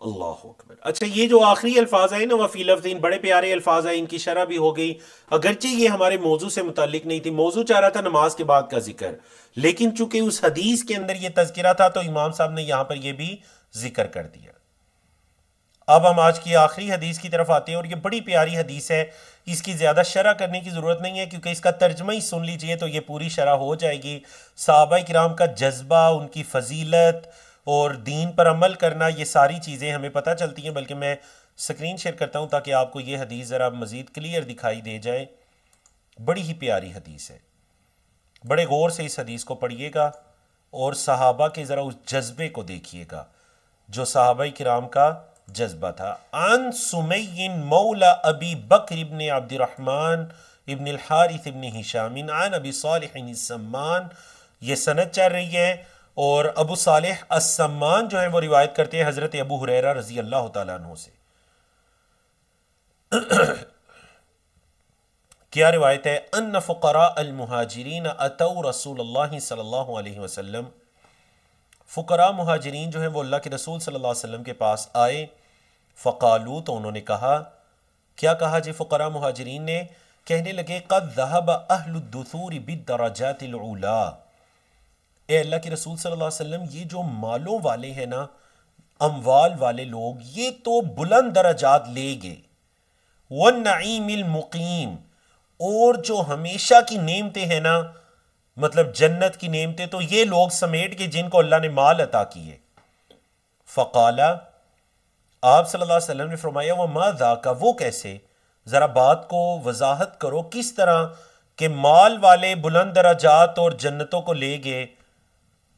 अल्लाह अकबर। अच्छा, ये जो आखिरी अल्फाज आए ना, वफ़ी लफ्ज़ीन, बड़े प्यारे अल्फाज आए, इनकी शरह भी हो गई। अगरचे ये हमारे मौजू से मुतालिक नहीं थी, मौजू चाह रहा था नमाज के बाद का जिक्र, लेकिन चूंकि उस हदीस के अंदर ये तज़किरा था तो इमाम साहब ने यहां पर यह भी जिक्र कर दिया। अब हम आज की आखिरी हदीस की तरफ आते हैं, और ये बड़ी प्यारी हदीस है, इसकी ज़्यादा शरह करने की ज़रूरत नहीं है, क्योंकि इसका तर्जमा ही सुन लीजिए तो ये पूरी शरह हो जाएगी। सहाबा किराम का जज्बा, उनकी फजीलत और दीन पर अमल करना, ये सारी चीज़ें हमें पता चलती हैं। बल्कि मैं स्क्रीन शेयर करता हूँ ताकि आपको ये हदीस ज़रा मज़ीद क्लियर दिखाई दे जाए। बड़ी ही प्यारी हदीस है, बड़े गौर से इस हदीस को पढ़िएगा और सहाबा के ज़रा उस जज्बे को देखिएगा जो सहाबा किराम का जज्बा था। अन सुमैय्यिन मौला अबी बकर इब्न अब्दुर्रहमान इब्न अल हारिस इब्न हिशाम अन अबी सालिह अस्समान, ये सनद चल रही है। और अबू सालिह अस्समान जो है वो रिवायत करते हैं हजरत अबू हुरैरा रजी अल्लाह तआला अन्हु से। क्या रिवायत है? अन्न फुकरा अल मुहाजिरीन अतौ रसूलुल्लाह सल्लल्लाहु अलैहि वसल्लम, फुकरा मुहाजिरीन जो है वो अल्लाह के रसूल सल्लल्लाहु अलैहि वसल्लम के पास आए। फ़क़ालू, तो उन्होंने कहा, क्या कहा जी? फुकरा मुहाजिरीन ने कहने लगे, क़द ज़हब अहलुद्दुसूर बिद्दरजातिल उला, ए अल्लाह के रसूल सल्लल्लाहु अलैहि वसल्लम, ये जो मालों वाले हैं ना, अमवाल वाले लोग, ये तो बुलंद दरजात ले गए। वन नईमिल मुकीम, और जो हमेशा की नेमतें हैं ना, मतलब जन्नत की नेमतें, तो ये लोग समेट के जिनको अल्लाह ने माल अता किए। फ़क़ाला, आप सल्लल्लाहु अलैहि वसल्लम ने फरमाया, वह मा ज़ाका, वो कैसे? ज़रा बात को वजाहत करो, किस तरह के माल वाले बुलंद दरजात और जन्नतों को ले गए।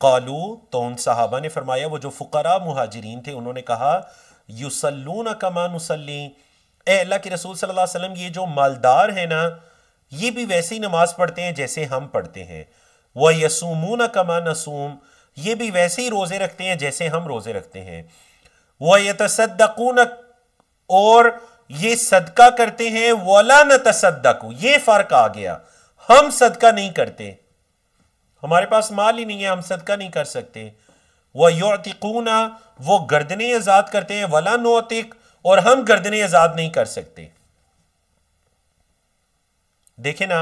कालू, तो उन सहाबा ने फरमाया, वो जो फुकरा मुहाजिरीन थे, उन्होंने कहा, युसल्लून कमा नुसल्ली, ए अल्लाह के रसूल सल्लल्लाहु अलैहि वसल्लम, ये जो मालदार है ना, ये भी वैसे ही नमाज पढ़ते हैं जैसे हम पढ़ते हैं। वह यसूमून कमा नसूम, ये भी वैसे ही रोजे रखते हैं जैसे हम रोजे रखते हैं। वह यतसद्दकून, और ये सदका करते हैं। वला नतसद्दकू, ये फर्क आ गया, हम सदका नहीं करते, हमारे पास माल ही नहीं है, हम सदका नहीं कर सकते। वह युतिकूना, वो गर्दनें आजाद करते हैं। वला नोतिक, और हम गर्दनें आजाद नहीं कर सकते। देखे ना,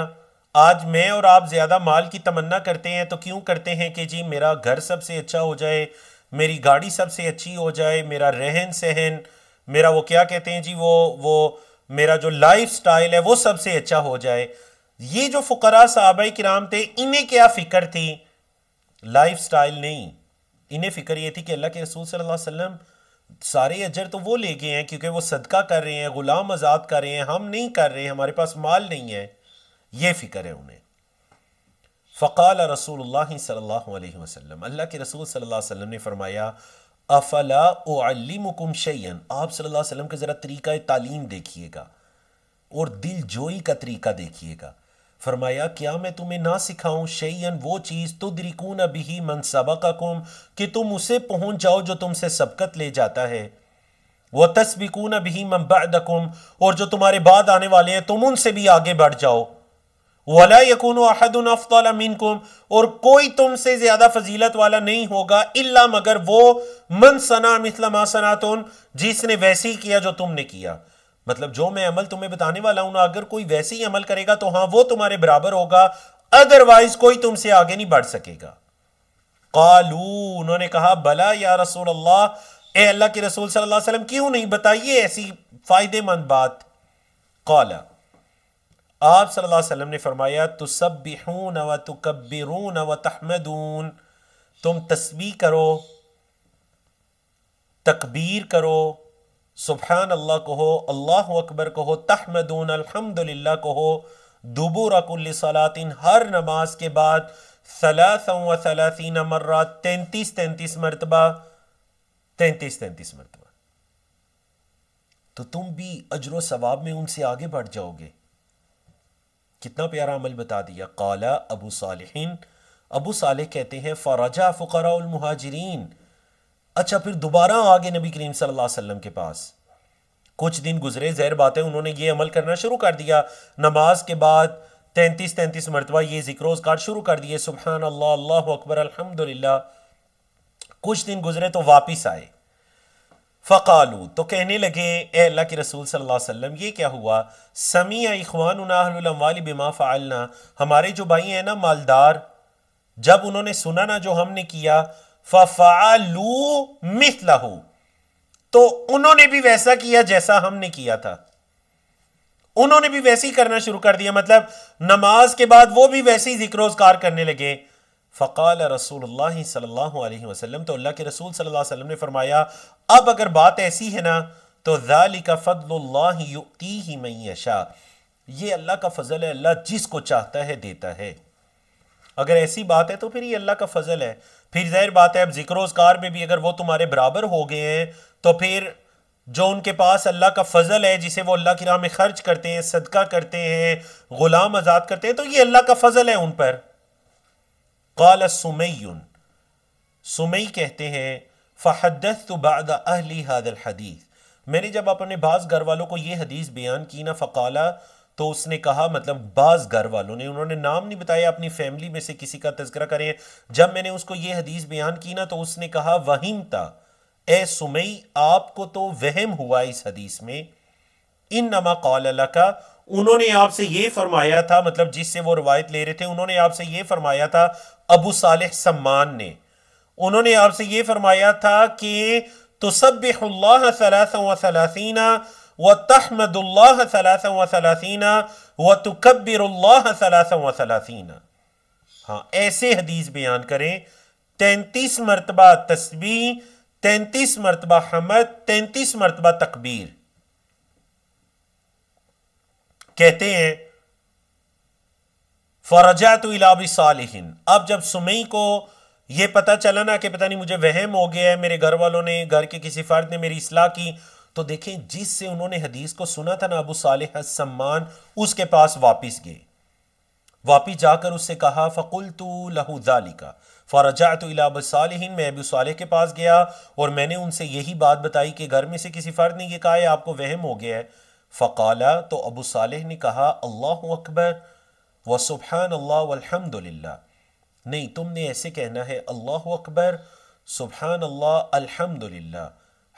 आज मैं और आप ज्यादा माल की तमन्ना करते हैं तो क्यों करते हैं कि जी मेरा घर सबसे अच्छा हो जाए, मेरी गाड़ी सबसे अच्छी हो जाए, मेरा रहन सहन, मेरा वो क्या कहते हैं जी, वो मेरा जो लाइफ स्टाइल है वो सबसे अच्छा हो जाए। ये जो फुकरा सहाबा किराम थे, इन्हें क्या फिक्र थी? लाइफ स्टाइल नहीं, इन्हें फिक्र ये थी कि अल्लाह के रसूल सल्लल्लाहु अलैहि वसल्लम सारे अजर तो वो ले गए हैं क्योंकि वो सदका कर रहे हैं, गुलाम आजाद कर रहे हैं, हम नहीं कर रहे हैं, हमारे पास माल नहीं है, ये फिक्र है उन्हें। फ़क़ाल रसूलुल्लाह सल्लल्लाहु अलैहि वसल्लम, अल्लाह के रसूल सल्लल्लाहु अलैहि वसल्लम ने फरमाया, अफला उअल्लिमुकुम शैयन, आप सल्लल्लाहु अलैहि वसल्लम का जरा तरीका तालीम देखिएगा और दिल जोई का तरीका देखिएगा। फरमाया, क्या मैं तुम्हें ना सिखाऊं शैयन, वो चीज तुदरिकून बिही मन सबक़कुम, कि तुम उसे पहुंच जाओ जो तुमसे सबकत ले जाता है। वह तस्बिकून बिही मन बअदकुम, और जो तुम्हारे बाद आने वाले हैं तुम उनसे भी आगे बढ़ जाओ। वला यकूनु अहदुन अफ़ज़ल मिनकुम, और कोई तुमसे ज्यादा फजीलत वाला नहीं होगा इल्ला मगर वो मन सना मिस्ल मा सनातुन, जिसने वैसे ही किया जो तुमने किया। मतलब जो मैं अमल तुम्हें बताने वाला हूं ना, अगर कोई वैसे ही अमल करेगा तो हां वो तुम्हारे बराबर होगा, अदरवाइज कोई तुमसे आगे नहीं बढ़ सकेगा। कालू, उन्होंने कहा बला या रसूल अल्लाह, ए अल्लाह के रसूल सल्लल्लाहु अलैहि वसल्लम, क्यों नहीं, बताइए ऐसी फायदेमंद बात। काला, आप सल्लल्लाहु अलैहि वसल्लम ने फरमाया तुसब्बिहून व तुकब्बिरून व तहमदून, तुम तस्बीह करो, तकबीर करो, सुबहान अल्लाह कहो, अल्लाह अकबर कहो, तहमदून अल्हम्दुलिल्लाह कहो, दुबुर कुल्ली सलातिन, हर नमाज के बाद, सलासन व सलासीन मर्रा, 33 मरतबा, 33 मरतबा। तो तुम भी अजर सवाब में उनसे आगे बढ़ जाओगे। कितना प्यारा अमल बता दिया। काला अबू सालिहीन, अबू सालेह कहते हैं फरजा फुकराउल मुहाजिरीन, अच्छा फिर दोबारा आगे नबी करीम सल्लल्लाहु अलैहि वसल्लम के पास, कुछ दिन गुजरे, ज़ाहिर बात है उन्होंने ये अमल करना शुरू कर दिया, नमाज के बाद 33 मरतबा ये जिक्र शुरू कर दिए, सुबहान अल्लाह, अल्लाहु अकबर, अल्हम्दुलिल्लाह। कुछ दिन गुजरे तो वापिस आए, फ़कालू, तो कहने लगे ए अल्लाह के रसूल सल्लल्लाहु अलैहि वसल्लम, ये क्या हुआ। समिया इख्वानुना अहलुल अम्वाली बिमा फ़अलना, हमारे जो भाई हैं ना मालदार, जब उन्होंने सुना ना जो हमने किया, फ़फ़अलू मिथलहू, तो उन्होंने भी वैसा किया जैसा हमने किया था, उन्होंने भी वैसे ही करना शुरू कर दिया, मतलब नमाज के बाद वो भी वैसे ही जिक्र करने लगे। फ़क़ाल रसूलुल्लाह सल्लल्लाहु अलैहि वसल्लम, तो अल्लाह के रसूल सल्लल्लाहु अलैहि वसल्लम ने फरमाया, अब अगर बात ऐसी है ना तो ज़ालिका फ़ज़लुल्लाहि युअतीहि मन यशा, ये अल्लाह का फजल है, अल्लाह जिसको चाहता है देता है। अगर ऐसी बात है तो फिर ये अल्लाह का फजल है। फिर जाहिर बात है अब जिक्र में भी अगर वो तुम्हारे बराबर हो गए हैं तो फिर जो उनके पास अल्लाह का फजल है, जिसे वो अल्लाह की राह में खर्च करते हैं, सदका करते हैं, गुलाम आजाद करते हैं, तो ये अल्लाह का फजल है उन पर। काल सुमैयुन, सुमई कहते हैं फ़हद्दस्तु बअद अहली हादल हदीस, मैंने जब अपने बाज़ घर वालों को ये हदीस बयान की ना, फ़काला, तो उसने कहा, मतलब बाज़ घर वालों ने, उन्होंने नाम नहीं बताया, अपनी फैमिली में से किसी का तज़किरा करें, जब मैंने उसको ये हदीस बयान की ना तो उसने कहा वहीमता, ए सुमई आपको तो वहम हुआ इस हदीस में, इन नमा कौल लका, उन्होंने आपसे ये फरमाया था, मतलब जिससे वो रवायत ले रहे थे उन्होंने आपसे ये फरमाया था, अबू सालेह सम्मान ने, उन्होंने आपसे ये फरमाया था कि तुसब्बिहुल्लाह सलासन व सलासीना व तहमदुल्लाह सलासन व सलासीना व तुकब्बिरुल्लाह सलासन व सलासीना। हाँ, ऐसे हदीस बयान करें, 33 मरतबा तस्बीह, 33 मरतबा हमद, 33 मरतबा तकबीर। कहते हैं फरजातु इला अबी सालिहिन, अब जब सुमई को यह पता चला ना कि पता नहीं मुझे वहम हो गया है, मेरे घर वालों ने, घर के किसी फर्द ने मेरी इस्लाह की, तो देखें जिससे उन्होंने हदीस को सुना था ना, अबू सालेह सम्मान, उसके पास वापिस गए, वापिस जाकर उससे कहा फ़कुल्तु लहू ज़ालिका फ़रजातु इला अबी सालिहिन, मैं अबू सालेह के पास गया और मैंने उनसे यही बात बताई कि घर में से किसी फर्द ने यह कहा है आपको वहम हो गया है। फ़काला, तो अबू सालेह ने कहा अल्लाहु अकबर व सुबहान अल्लाह वल्हम्दुलिल्लाह, नहीं तुमने ऐसे कहना है अल्लाहु अकबर सुबहान अल्लाह अल्हम्दुलिल्लाह,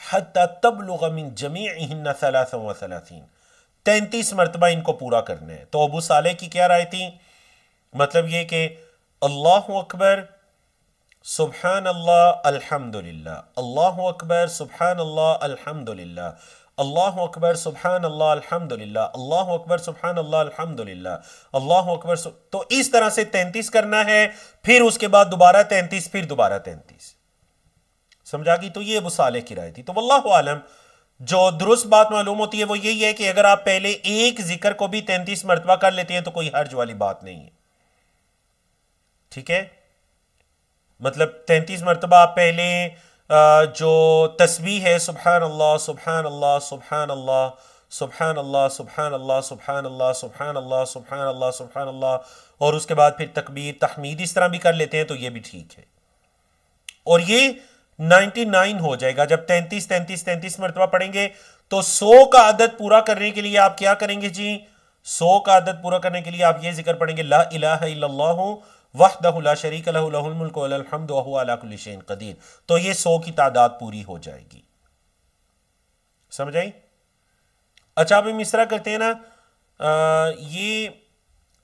हत्ता तबलुग मिन जमीइहिन सलासन व सलासीन, 33 मरतबा इनको पूरा करना है। तो अबू सालेह की क्या राय थी, मतलब ये कि अल्लाहु अकबर सुबहान अल्लाह अल्हम्दुलिल्लाह, अल्लाहु अकबर सुबहान अल्लाह अल्हम्दुलिल्लाह, अल्लाहु अकबर सुबहान अल्लाह अल्हम्दुलिल्लाह, अल्लाहु अकबर सुबहान अल्लाह अल्हम्दुलिल्लाह, अल्लाहु अकबर। तो इस तरह से 33 करना है, फिर उसके बाद दोबारा 33, फिर दोबारा 33। समझा गई। तो ये अबू सालेह की राय थी। तो वल्लाहु आलम, जो दुरुस्त बात मालूम होती है वो यही है कि अगर आप पहले एक जिक्र को भी 33 मरतबा कर लेते हैं तो कोई हर्ज वाली बात नहीं है, ठीक है। मतलब 33 मरतबा आप पहले जो तस्बीह है सुबहान अल्लाह सुबहान अल्लाह सुबहान अल्लाह सुबहान अल्लाह सुबहान अल्लाह सुबहान अल्लाह सुबहान अल्लाह सुबहान अल्लाह सुबहान अल्लाह, और उसके बाद फिर तकबीर तहमीद इस तरह भी कर लेते हैं तो ये भी ठीक है, और ये 99 हो जाएगा। जब 33 33 33 मरतबा पढ़ेंगे तो 100 का अदद पूरा करने के लिए आप क्या करेंगे जी, 100 का अदद पूरा करने के लिए आप ये जिक्र पढ़ेंगे ला इलाहा इल्लल्लाहु वहदहु ला शरीक लहु लहुल मुल्कु व लहुल हम्दु व हुवा अला कुल्ली शैइन कदीर। तो ये 100 की तादाद पूरी हो जाएगी। समझ आई। अच्छा, अब हम इस तरह करते हैं ना, ये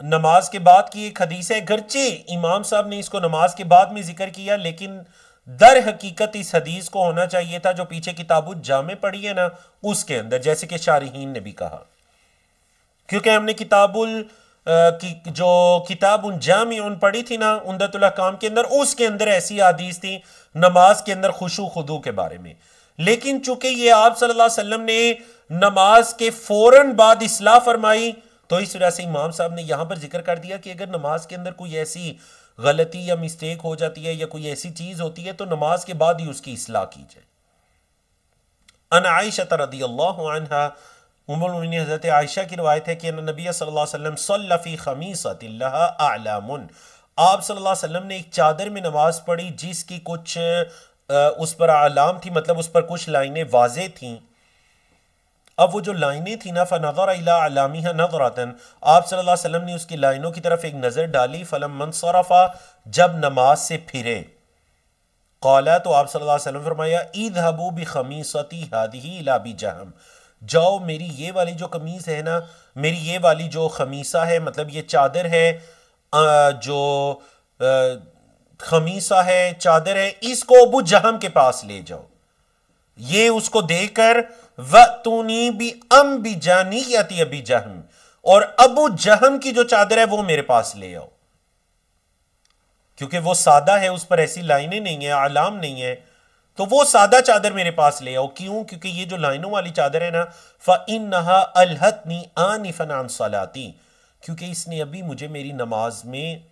नमाज के बाद की एक हदीस है, गर्चे इमाम साहब ने इसको नमाज के बाद में जिक्र किया, लेकिन दर हकीकत इस हदीस को होना चाहिए था जो पीछे किताबुल जामे पढ़ी है ना उसके अंदर, जैसे कि शारिहीन ने भी कहा, क्योंकि हमने की जो किताबुल जामिउन पढ़ी थी ना उम्दतुल अहकाम के अंदर, उसके अंदर ऐसी हदीस थी नमाज के अंदर खुशू खुदू के बारे में। लेकिन चूंकि ये आप सल्लल्लाहु अलैहि वसल्लम ने नमाज के फौरन बाद इस्लाह फरमाई, तो इस वजह से इमाम साहब ने यहां पर जिक्र कर दिया कि अगर नमाज के अंदर कोई ऐसी गलती या मिस्टेक हो जाती है या कोई ऐसी चीज होती है तो नमाज के बाद ही उसकी इस्लाह की जाए। अन आयशा रदियल्लाहु अन्हा, उम्मुल मोमिनीन हज़रत आयशा की रवायत है कि नबी सल्लल्लाहु अलैहि वसल्लम सल्ला फी खमीसतिन लहा अअलामुन, आप सल्लल्लाहु अलैहि वसल्लम ने एक चादर में नमाज पढ़ी जिसकी कुछ उस पर आलाम थी, मतलब उस पर कुछ लाइनें वाज़े थीं। अब वो जो लाइनें थी ना, फनज़र इला अलामिहा नज़रतन, आप सल्लल्लाहु अलैहि वसल्लम ने उसकी लाइनों की तरफ एक नज़र डाली, फलम मनसरफ़ा, जब नमाज से फिरे, क़ाला, तो आप सल्लल्लाहु अलैहि वसल्लम फरमाया, इज़हबू बिखमीसती हादिही इला अबी जहम, जाओ मेरी ये वाली जो कमीज है ना, मेरी ये वाली जो खमीसा है, मतलब ये चादर है, जो खमीसा है, चादर है, इसको अबू जहम के पास ले जाओ। ये उसको देकर वतूनी भी अम भी जानियती अबी जहम, और अबू जहम की जो चादर है वो मेरे पास ले आओ, क्योंकि वो सादा है, उस पर ऐसी लाइनें नहीं है, आलाम नहीं है, तो वो सादा चादर मेरे पास ले आओ। क्यों? क्योंकि ये जो लाइनों वाली चादर है ना, फ़इन्नहा अलहतनी आनिफन अन सलाती, क्योंकि इसने अभी मुझे मेरी नमाज में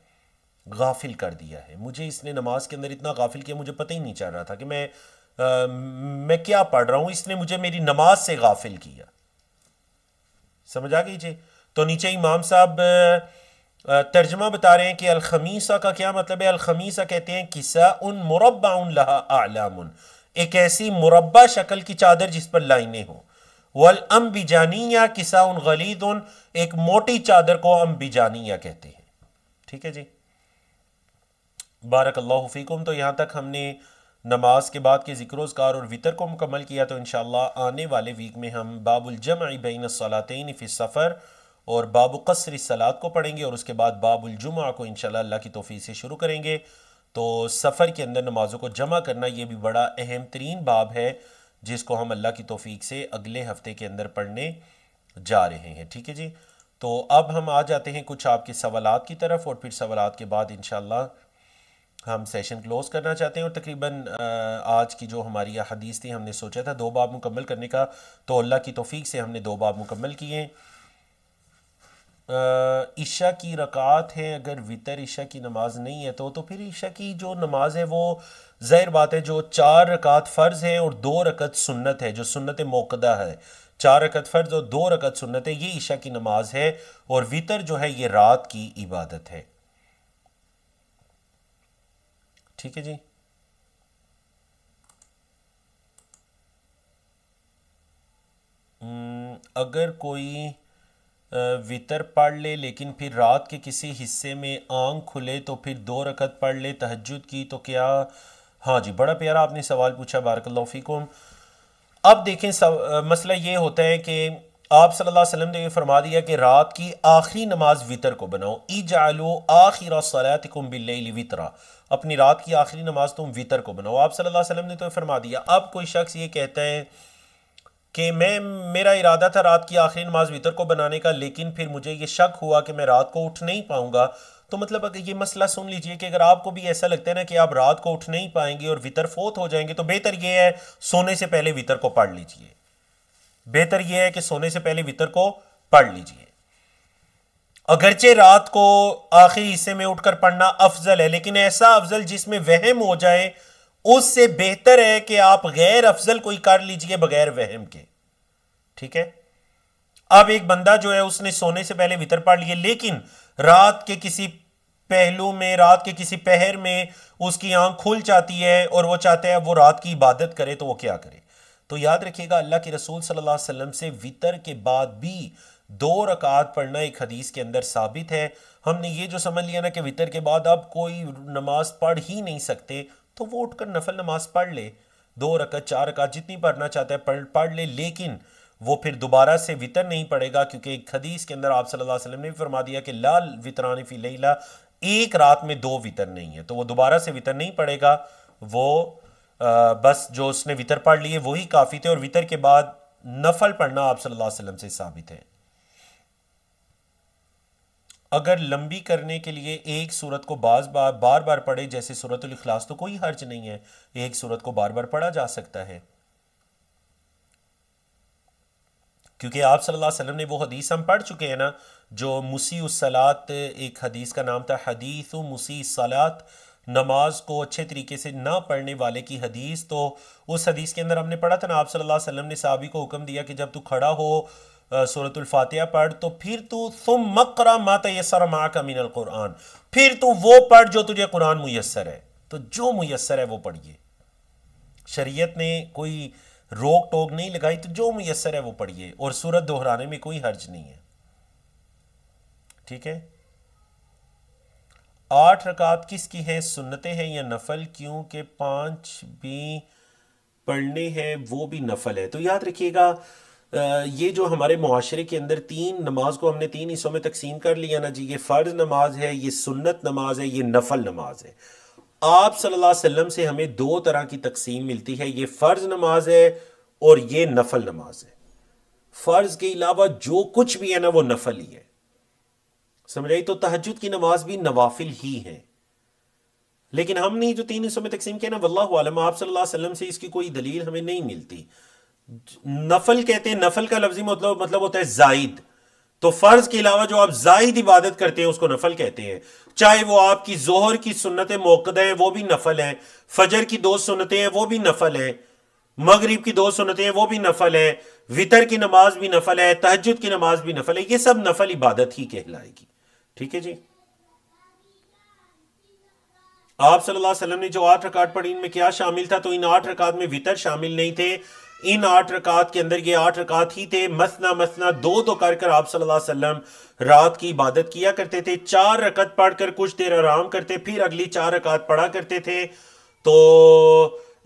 गाफिल कर दिया है, मुझे इसने नमाज के अंदर इतना गाफिल किया, मुझे पता ही नहीं चल रहा था कि मैं क्या पढ़ रहा हूं, इसने मुझे मेरी नमाज से गाफिल किया। समझ आ गई जी? तो नीचे इमाम साहब तर्जमा बता रहे हैं कि अल खमीसा का क्या मतलब है। अल खमीसा कहते हैं किसा उन मुरब्बा उन लहा आलामुन, एक ऐसी मुरब्बा शक्ल की चादर जिस पर लाइनें हो। वल अम्बिजानिया किसा उन गलीद उन, एक मोटी चादर को अम्बिजानिया कहते हैं। ठीक है जी, बारकल्लाहु फीकुम। तो यहाँ तक हमने नमाज के बाद के ज़िक्र-ओ-ज़कार और वितर को मुकम्मल किया। तो इंशाअल्लाह आने वाले वीक में हम बाबुल जमअ बैन अस्सलातैन फ़ी सफ़र और बाबु क़स्र सलात को पढ़ेंगे, और उसके बाद बाबुल जुमा को इंशाअल्लाह अल्लाह की तौफीक से शुरू करेंगे। तो सफ़र के अंदर नमाज़ों को जमा करना ये भी बड़ा अहम तरीन बाब है, जिसको हम अल्लाह की तौफीक से अगले हफ्ते के अंदर पढ़ने जा रहे हैं। ठीक है जी, तो अब हम आ जाते हैं कुछ आपके सवालात की तरफ, और फिर सवालात के बाद इंशाअल्लाह हम सेशन क्लोज करना चाहते हैं। और तकरीबन आज की जो हमारी हदीस थी, हमने सोचा था 2 बाब मुकम्मल करने का, तो अल्लाह की तौफीक से हमने 2 बाब मुकम्मल किए। ईशा की रकात है, अगर वितर ईशा की नमाज नहीं है तो फिर ईशा की जो नमाज है वो ज़ाहिर बात है जो 4 रकात फ़र्ज़ है और 2 रकत सुन्नत है, जो सुन्नत मौक़दा है। 4 रकत फ़र्ज़ और 2 रकत सुन्नत है, ये ईशा की नमाज है। और वितर जो है ये रात की इबादत है। ठीक है जी, अगर कोई वितर पढ़ ले लेकिन फिर रात के किसी हिस्से में आंख खुले तो फिर 2 रकत पढ़ ले तहज्जुद की, तो क्या? हाँ जी, बड़ा प्यारा आपने सवाल पूछा, बारकल्लाहु फीकुम। अब देखें, मसला ये होता है कि आप सल्लल्लाहु अलैहि वसल्लम ने फरमा दिया कि रात की आखिरी नमाज वितर को बनाओ, इजअलू आखिर सलातिकुम बिल्लैल वितरा, अपनी रात की आखिरी नमाज तुम वितर को बनाओ। आप सल्लल्लाहु अलैहि वसल्लम ने तो फरमा दिया। अब कोई शख्स ये कहता है कि मेरा इरादा था रात की आखिरी नमाज वितर को बनाने का, लेकिन फिर मुझे ये शक हुआ कि मैं रात को उठ नहीं पाऊंगा। तो मतलब अगर ये मसला सुन लीजिए कि अगर आपको भी ऐसा लगता है ना कि आप रात को उठ नहीं पाएंगे और वितर फोत हो जाएंगे, तो बेहतर यह है सोने से पहले वितर को पढ़ लीजिए। बेहतर यह है कि सोने से पहले वितर को पढ़ लीजिए। अगरचे रात को आखिरी हिस्से में उठकर पढ़ना अफजल है, लेकिन ऐसा अफजल जिसमें वहम हो जाए, उससे बेहतर है कि आप गैर अफजल कोई कर लीजिए बगैर वहम के। ठीक है, अब एक बंदा जो है उसने सोने से पहले वितर पढ़ लिए, लेकिन रात के किसी पहलू में, रात के किसी पहर में उसकी आंख खुल जाती है और वो चाहता है वो रात की इबादत करे, तो वो क्या करे? तो याद रखिएगा, अल्लाह के रसूल सल्लल्लाहु अलैहि वसल्लम से वितर के बाद भी 2 रकात पढ़ना एक हदीस के अंदर साबित है। हमने ये जो समझ लिया ना कि वितर के बाद अब कोई नमाज पढ़ ही नहीं सकते, तो वो उठकर नफल नमाज पढ़ ले, 2 रकात 4 रकात जितनी पढ़ना चाहता है पढ़ ले, लेकिन वो फिर दोबारा से वितर नहीं पड़ेगा, क्योंकि एक हदीस के अंदर आप सल्लल्लाहु अलैहि वसल्लम ने भी फरमा दिया कि ला वितरानी फी लैला, एक रात में दो वितर नहीं है, तो वो दोबारा से वितर नहीं पड़ेगा। वो बस जो उसने वितर पढ़ लिए वही काफ़ी थे, और वितर के बाद नफल पढ़ना आप सल्लल्लाहु अलैहि वसल्लम से साबित है। अगर लंबी करने के लिए एक सूरत को बार बार पढ़े जैसे सूरतुल इखलास, तो कोई हर्ज नहीं है, एक सूरत को बार बार पढ़ा जा सकता है, क्योंकि आप सल्लल्लाहु अलैहि वसल्लम ने वो हदीस हम पढ़ चुके हैं ना, जो मुसी उस सलात, एक हदीस का नाम था हदीस मुसी सलात, नमाज को अच्छे तरीके से ना पढ़ने वाले की हदीस। तो उस हदीस के अंदर हमने पढ़ा था ना, आप सल्लल्लाहु अलैहि वसल्लम ने साहबी को हुक्म दिया कि जब तू खड़ा हो सूरतुल फातिहा पढ़, तो फिर तू तुम मक़रा मा तयस्सर माका मिनल कुरान, फिर तू वो पढ़ जो तुझे कुरान मुयस्सर है। तो जो मुयस्सर है वो पढ़िए, शरीयत ने कोई रोक टोक नहीं लगाई, तो जो मुयस्सर है वो पढ़िए, और सूरत दोहराने में कोई हर्ज नहीं है। ठीक है। 8 रकात किसकी हैं, सुन्नतें हैं या नफल? क्योंकि 5 भी पढ़ने हैं वो भी नफल है। तो याद रखिएगा, ये जो हमारे मुआशरे के अंदर 3 नमाज को हमने 3 हिस्सों में तकसीम कर लिया ना जी, ये फ़र्ज नमाज है, ये सुन्नत नमाज है, ये नफल नमाज है। आप सल्लल्लाहु अलैहि वसल्लम से हमें 2 तरह की तकसीम मिलती है, ये फ़र्ज नमाज है और ये नफल नमाज है। फ़र्ज के अलावा जो कुछ भी है ना वो नफल ही है, समझ आई? तो तहज्जुद की नमाज भी नवाफिल ही है, लेकिन हमने जो 3 हिस्सों में तकसीम किया ना, वल्लाहु आलम, आप सल्लल्लाहु अलैहि वसल्लम से इसकी कोई दलील हमें नहीं मिलती। नफल कहते हैं, नफल का लफ्जी मतलब होता है जायद। तो फर्ज के अलावा जो आप जायद इबादत करते हैं उसको नफल कहते हैं, चाहे वो आपकी जोहर की सुन्नतें मुअक्कदा है वो भी नफल है, फजर की 2 सुन्नतें हैं वो भी नफल है, मगरिब की 2 सुन्नतें हैं वो भी नफल है, वितर की नमाज भी नफल है, तहज्जुद की नमाज भी नफल है, ये सब नफल इबादत ही कहलाएगी। ठीक है जी। आप सल्लल्लाहु अलैहि वसल्लम ने जो 8 रकात पढ़ी, इनमें क्या शामिल था? तो इन 8 रकात में वितर शामिल नहीं थे, इन 8 रकात के अंदर ये 8 रकात ही थे, मसना मसना 2 कर कर आप सल्लल्लाहु अलैहि वसल्लम रात की इबादत किया करते थे। 4 रकत पढ़कर कुछ देर आराम करते, फिर अगली 4 रकात पढ़ा करते थे। तो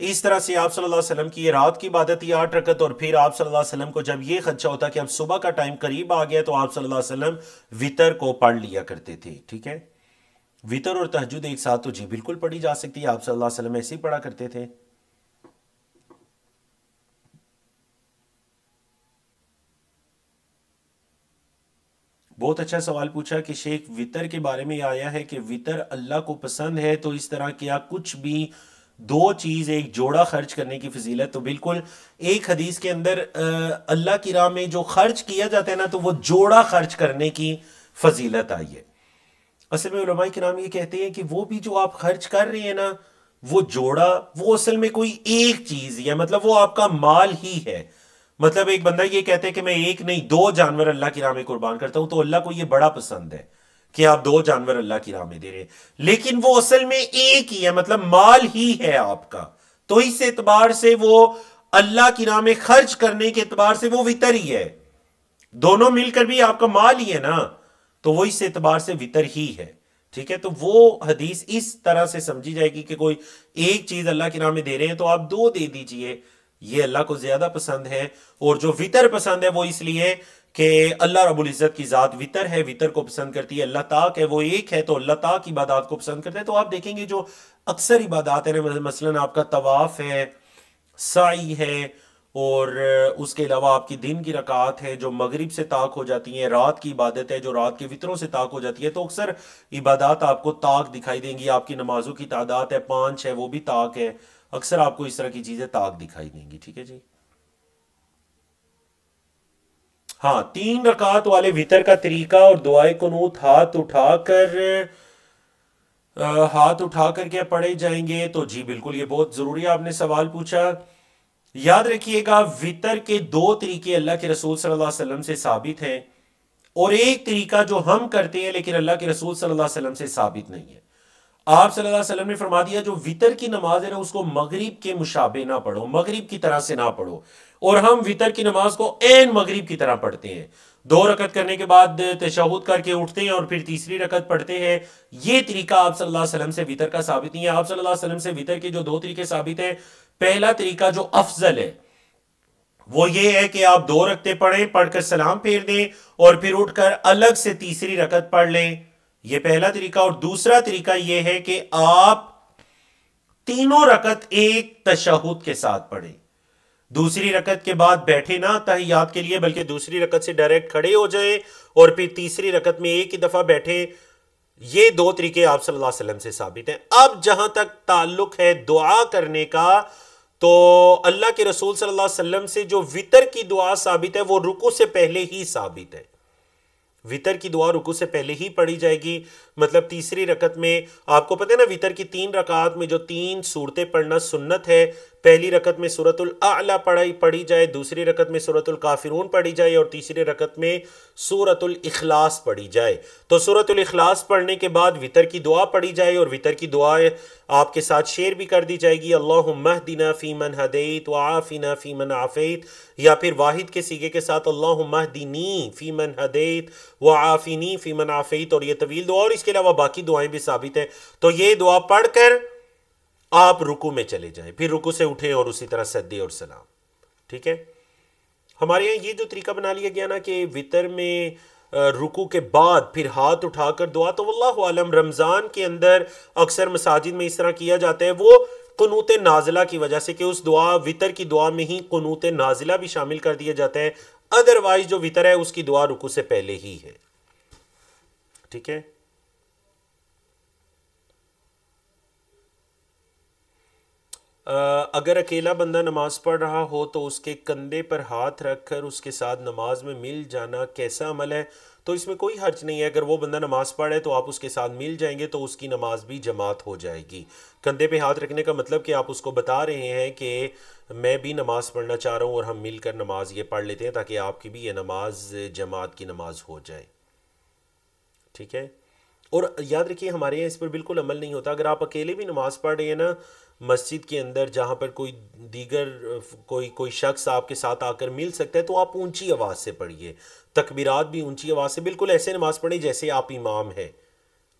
इस तरह से आप सल्लल्लाहु अलैहि वसल्लम की ये रात की इबादत थी 8 रकत, और फिर आप सल्लल्लाहु अलैहि वसल्लम को जब ये खदशा होता कि अब सुबह का टाइम करीब आ गया, तो आप सल्लल्लाहु अलैहि वसल्लम वितर को पढ़ लिया करते थे। ठीक है। वितर और तहज्जुद एक साथ तो जी बिल्कुल पढ़ी जा सकती है, आप सल्लल्लाहु अलैहि वसल्लम ऐसे ही पढ़ा करते थे। बहुत अच्छा सवाल पूछा कि शेख, वितर के बारे में आया है कि वितर अल्लाह को पसंद है, तो इस तरह क्या कुछ भी 2 चीज़ एक जोड़ा खर्च करने की फजीलत? तो बिल्कुल, एक हदीस के अंदर अल्लाह की राह में जो खर्च किया जाता है ना, तो वो जोड़ा खर्च करने की फजीलत आई है। असल में उलमाए किराम ये कहते हैं कि वो भी जो आप खर्च कर रहे हैं ना, वो जोड़ा, वो असल में कोई एक चीज़ है, मतलब वो आपका माल ही है। मतलब एक बंदा ये कहते हैं कि मैं एक नहीं 2 जानवर अल्लाह की राह में कुर्बान करता हूं, तो अल्लाह को ये बड़ा पसंद है कि आप 2 जानवर अल्लाह की राह में दे रहे हैं, लेकिन वो असल में एक ही है, मतलब माल ही है आपका। तो इस एतबार से वो अल्लाह की राह में खर्च करने के एतबार से वो वितर ही है, दोनों मिलकर भी आपका माल ही है ना, तो वो इस एतबार से वितर ही है। ठीक है। तो वो हदीस इस तरह से समझी जाएगी कि कोई एक चीज अल्लाह की राह में दे रहे हैं तो आप 2 दे दीजिए, ये अल्लाह को ज्यादा पसंद है। और जो वितर पसंद है वो इसलिए कि अल्लाह रब्बुल इज्जत की जात वितर है, वितर को पसंद करती है। अल्लाह ताक है, वो एक है, तो अल्लाह ताक इबादत को पसंद करते हैं। तो आप देखेंगे जो अक्सर इबादत है, मसलन आपका तवाफ है, साई है, और उसके अलावा आपकी दिन की रकात है जो मगरिब से ताक हो जाती है, रात की इबादत है जो रात के वितरों से ताक हो जाती है, तो अक्सर इबादत आपको ताक दिखाई देंगी। आपकी नमाजों की तादाद है 5 है, वो भी ताक है, अक्सर आपको इस तरह की चीजें ताक दिखाई देंगी। ठीक है जी। हाँ, 3 रकात वाले वितर का तरीका और दुआए कुनूत हाथ उठाकर क्या पढ़े जाएंगे? तो जी बिल्कुल, ये बहुत जरूरी आपने सवाल पूछा। याद रखिएगा, वितर के 2 तरीके अल्लाह के रसूल सल्लल्लाहु अलैहि वसल्लम से साबित हैं, और एक तरीका जो हम करते हैं लेकिन अल्लाह के रसूल सल्लल्लाहु अलैहि वसल्लम से साबित नहीं है। आप सल्लल्लाहु अलैहि वसल्लम ने फरमा दिया जो वितर की नमाज है ना, उसको मगरिब के मुशाबे ना पढ़ो, मगरिब की तरह से ना पढ़ो, और हम वितर की नमाज को ऐन मगरिब की तरह पढ़ते हैं। 2 रकत करने के बाद तशहुद करके उठते हैं और फिर तीसरी रकत पढ़ते हैं। ये तरीका आप सल्लल्लाहु अलैहि वसल्लम से वितर का साबित नहीं है। आप सल्लल्लाहु अलैहि वसल्लम से वितर के जो 2 तरीके साबित हैं, पहला तरीका जो अफजल है वो ये है कि आप 2 रकते पढ़ें, पढ़कर सलाम फेर दें और फिर उठकर अलग से तीसरी रकत पढ़ लें। ये पहला तरीका। और दूसरा तरीका यह है कि आप तीनों रकत एक तशहुद के साथ पढ़ें। दूसरी रकत के बाद बैठे ना तहियात के लिए, बल्कि दूसरी रकत से डायरेक्ट खड़े हो जाएं और फिर तीसरी रकत में एक ही दफा बैठे। ये 2 तरीके आप सल्लल्लाहु अलैहि वसल्लम से साबित हैं। अब जहां तक ताल्लुक है दुआ करने का, तो अल्लाह के रसूल सल्लल्लाहु अलैहि वसल्लम से जो वितर की दुआ साबित है वो रुकू से पहले ही साबित है। वितर की दुआ रुकू से पहले ही पढ़ी जाएगी। मतलब तीसरी रकत में आपको पता है ना, वितर की 3 रकात में जो 3 सूरतें पढ़ना सुन्नत है। पहली रकत में सूरतुल आला पढ़ी जाए, दूसरी रकत में सूरतुल काफिरून पढ़ी जाए और तीसरी रकत में सूरतुल इखलास पढ़ी जाए। तो सूरतुल इखलास पढ़ने के बाद वितर की दुआ पढ़ी जाए और वितर की दुआ आपके साथ शेयर भी कर दी जाएगी, अल्लाहुम्मा हदीना फीमन हदैत व आफिना फीमन आफैत, या फिर वाहिद के सीगे के साथ अल्लाहुम्मा हदीनी फीमन हदैत व आफिनी फीमन आफैत। और ये तवील दुआ और इसके अलावा बाकी दुआएं भी साबित है। तो ये दुआ पढ़कर आप रुकू में चले जाएं, फिर रुकू से उठे और उसी तरह सद्दे और सलाम। ठीक है। हमारे यहाँ ये जो तरीका बना लिया गया ना कि वितर में रुकू के बाद फिर हाथ उठाकर दुआ, तो वल्लाहु आलम रमज़ान के अंदर अक्सर मसाजिद में इस तरह किया जाता है, वो कुनूत नाजिला की वजह से कि उस दुआ वितर की दुआ में ही कुनूत नाजिला भी शामिल कर दिया जाता है। अदरवाइज जो वितर है उसकी दुआ रुकू से पहले ही है। ठीक है। अगर अकेला बंदा नमाज पढ़ रहा हो तो उसके कंधे पर हाथ रखकर उसके साथ नमाज में मिल जाना कैसा अमल है? तो इसमें कोई हर्ज नहीं है। अगर वो बंदा नमाज पढ़े तो आप उसके साथ मिल जाएंगे तो उसकी नमाज भी जमात हो जाएगी। कंधे पे हाथ रखने का मतलब कि आप उसको बता रहे हैं कि मैं भी नमाज पढ़ना चाह रहा हूँ और हम मिलकर नमाज ये पढ़ लेते हैं ताकि आपकी भी ये नमाज जमात की नमाज हो जाए। ठीक है। और याद रखिए हमारे यहाँ इस पर बिल्कुल अमल नहीं होता। अगर आप अकेले भी नमाज पढ़ रहे हैं ना मस्जिद के अंदर, जहाँ पर कोई दीगर कोई शख्स आपके साथ आकर मिल सकता है, तो आप ऊंची आवाज़ से पढ़िए, तकबीरात भी ऊंची आवाज़ से, बिल्कुल ऐसे नमाज पढ़िए जैसे आप इमाम हैं।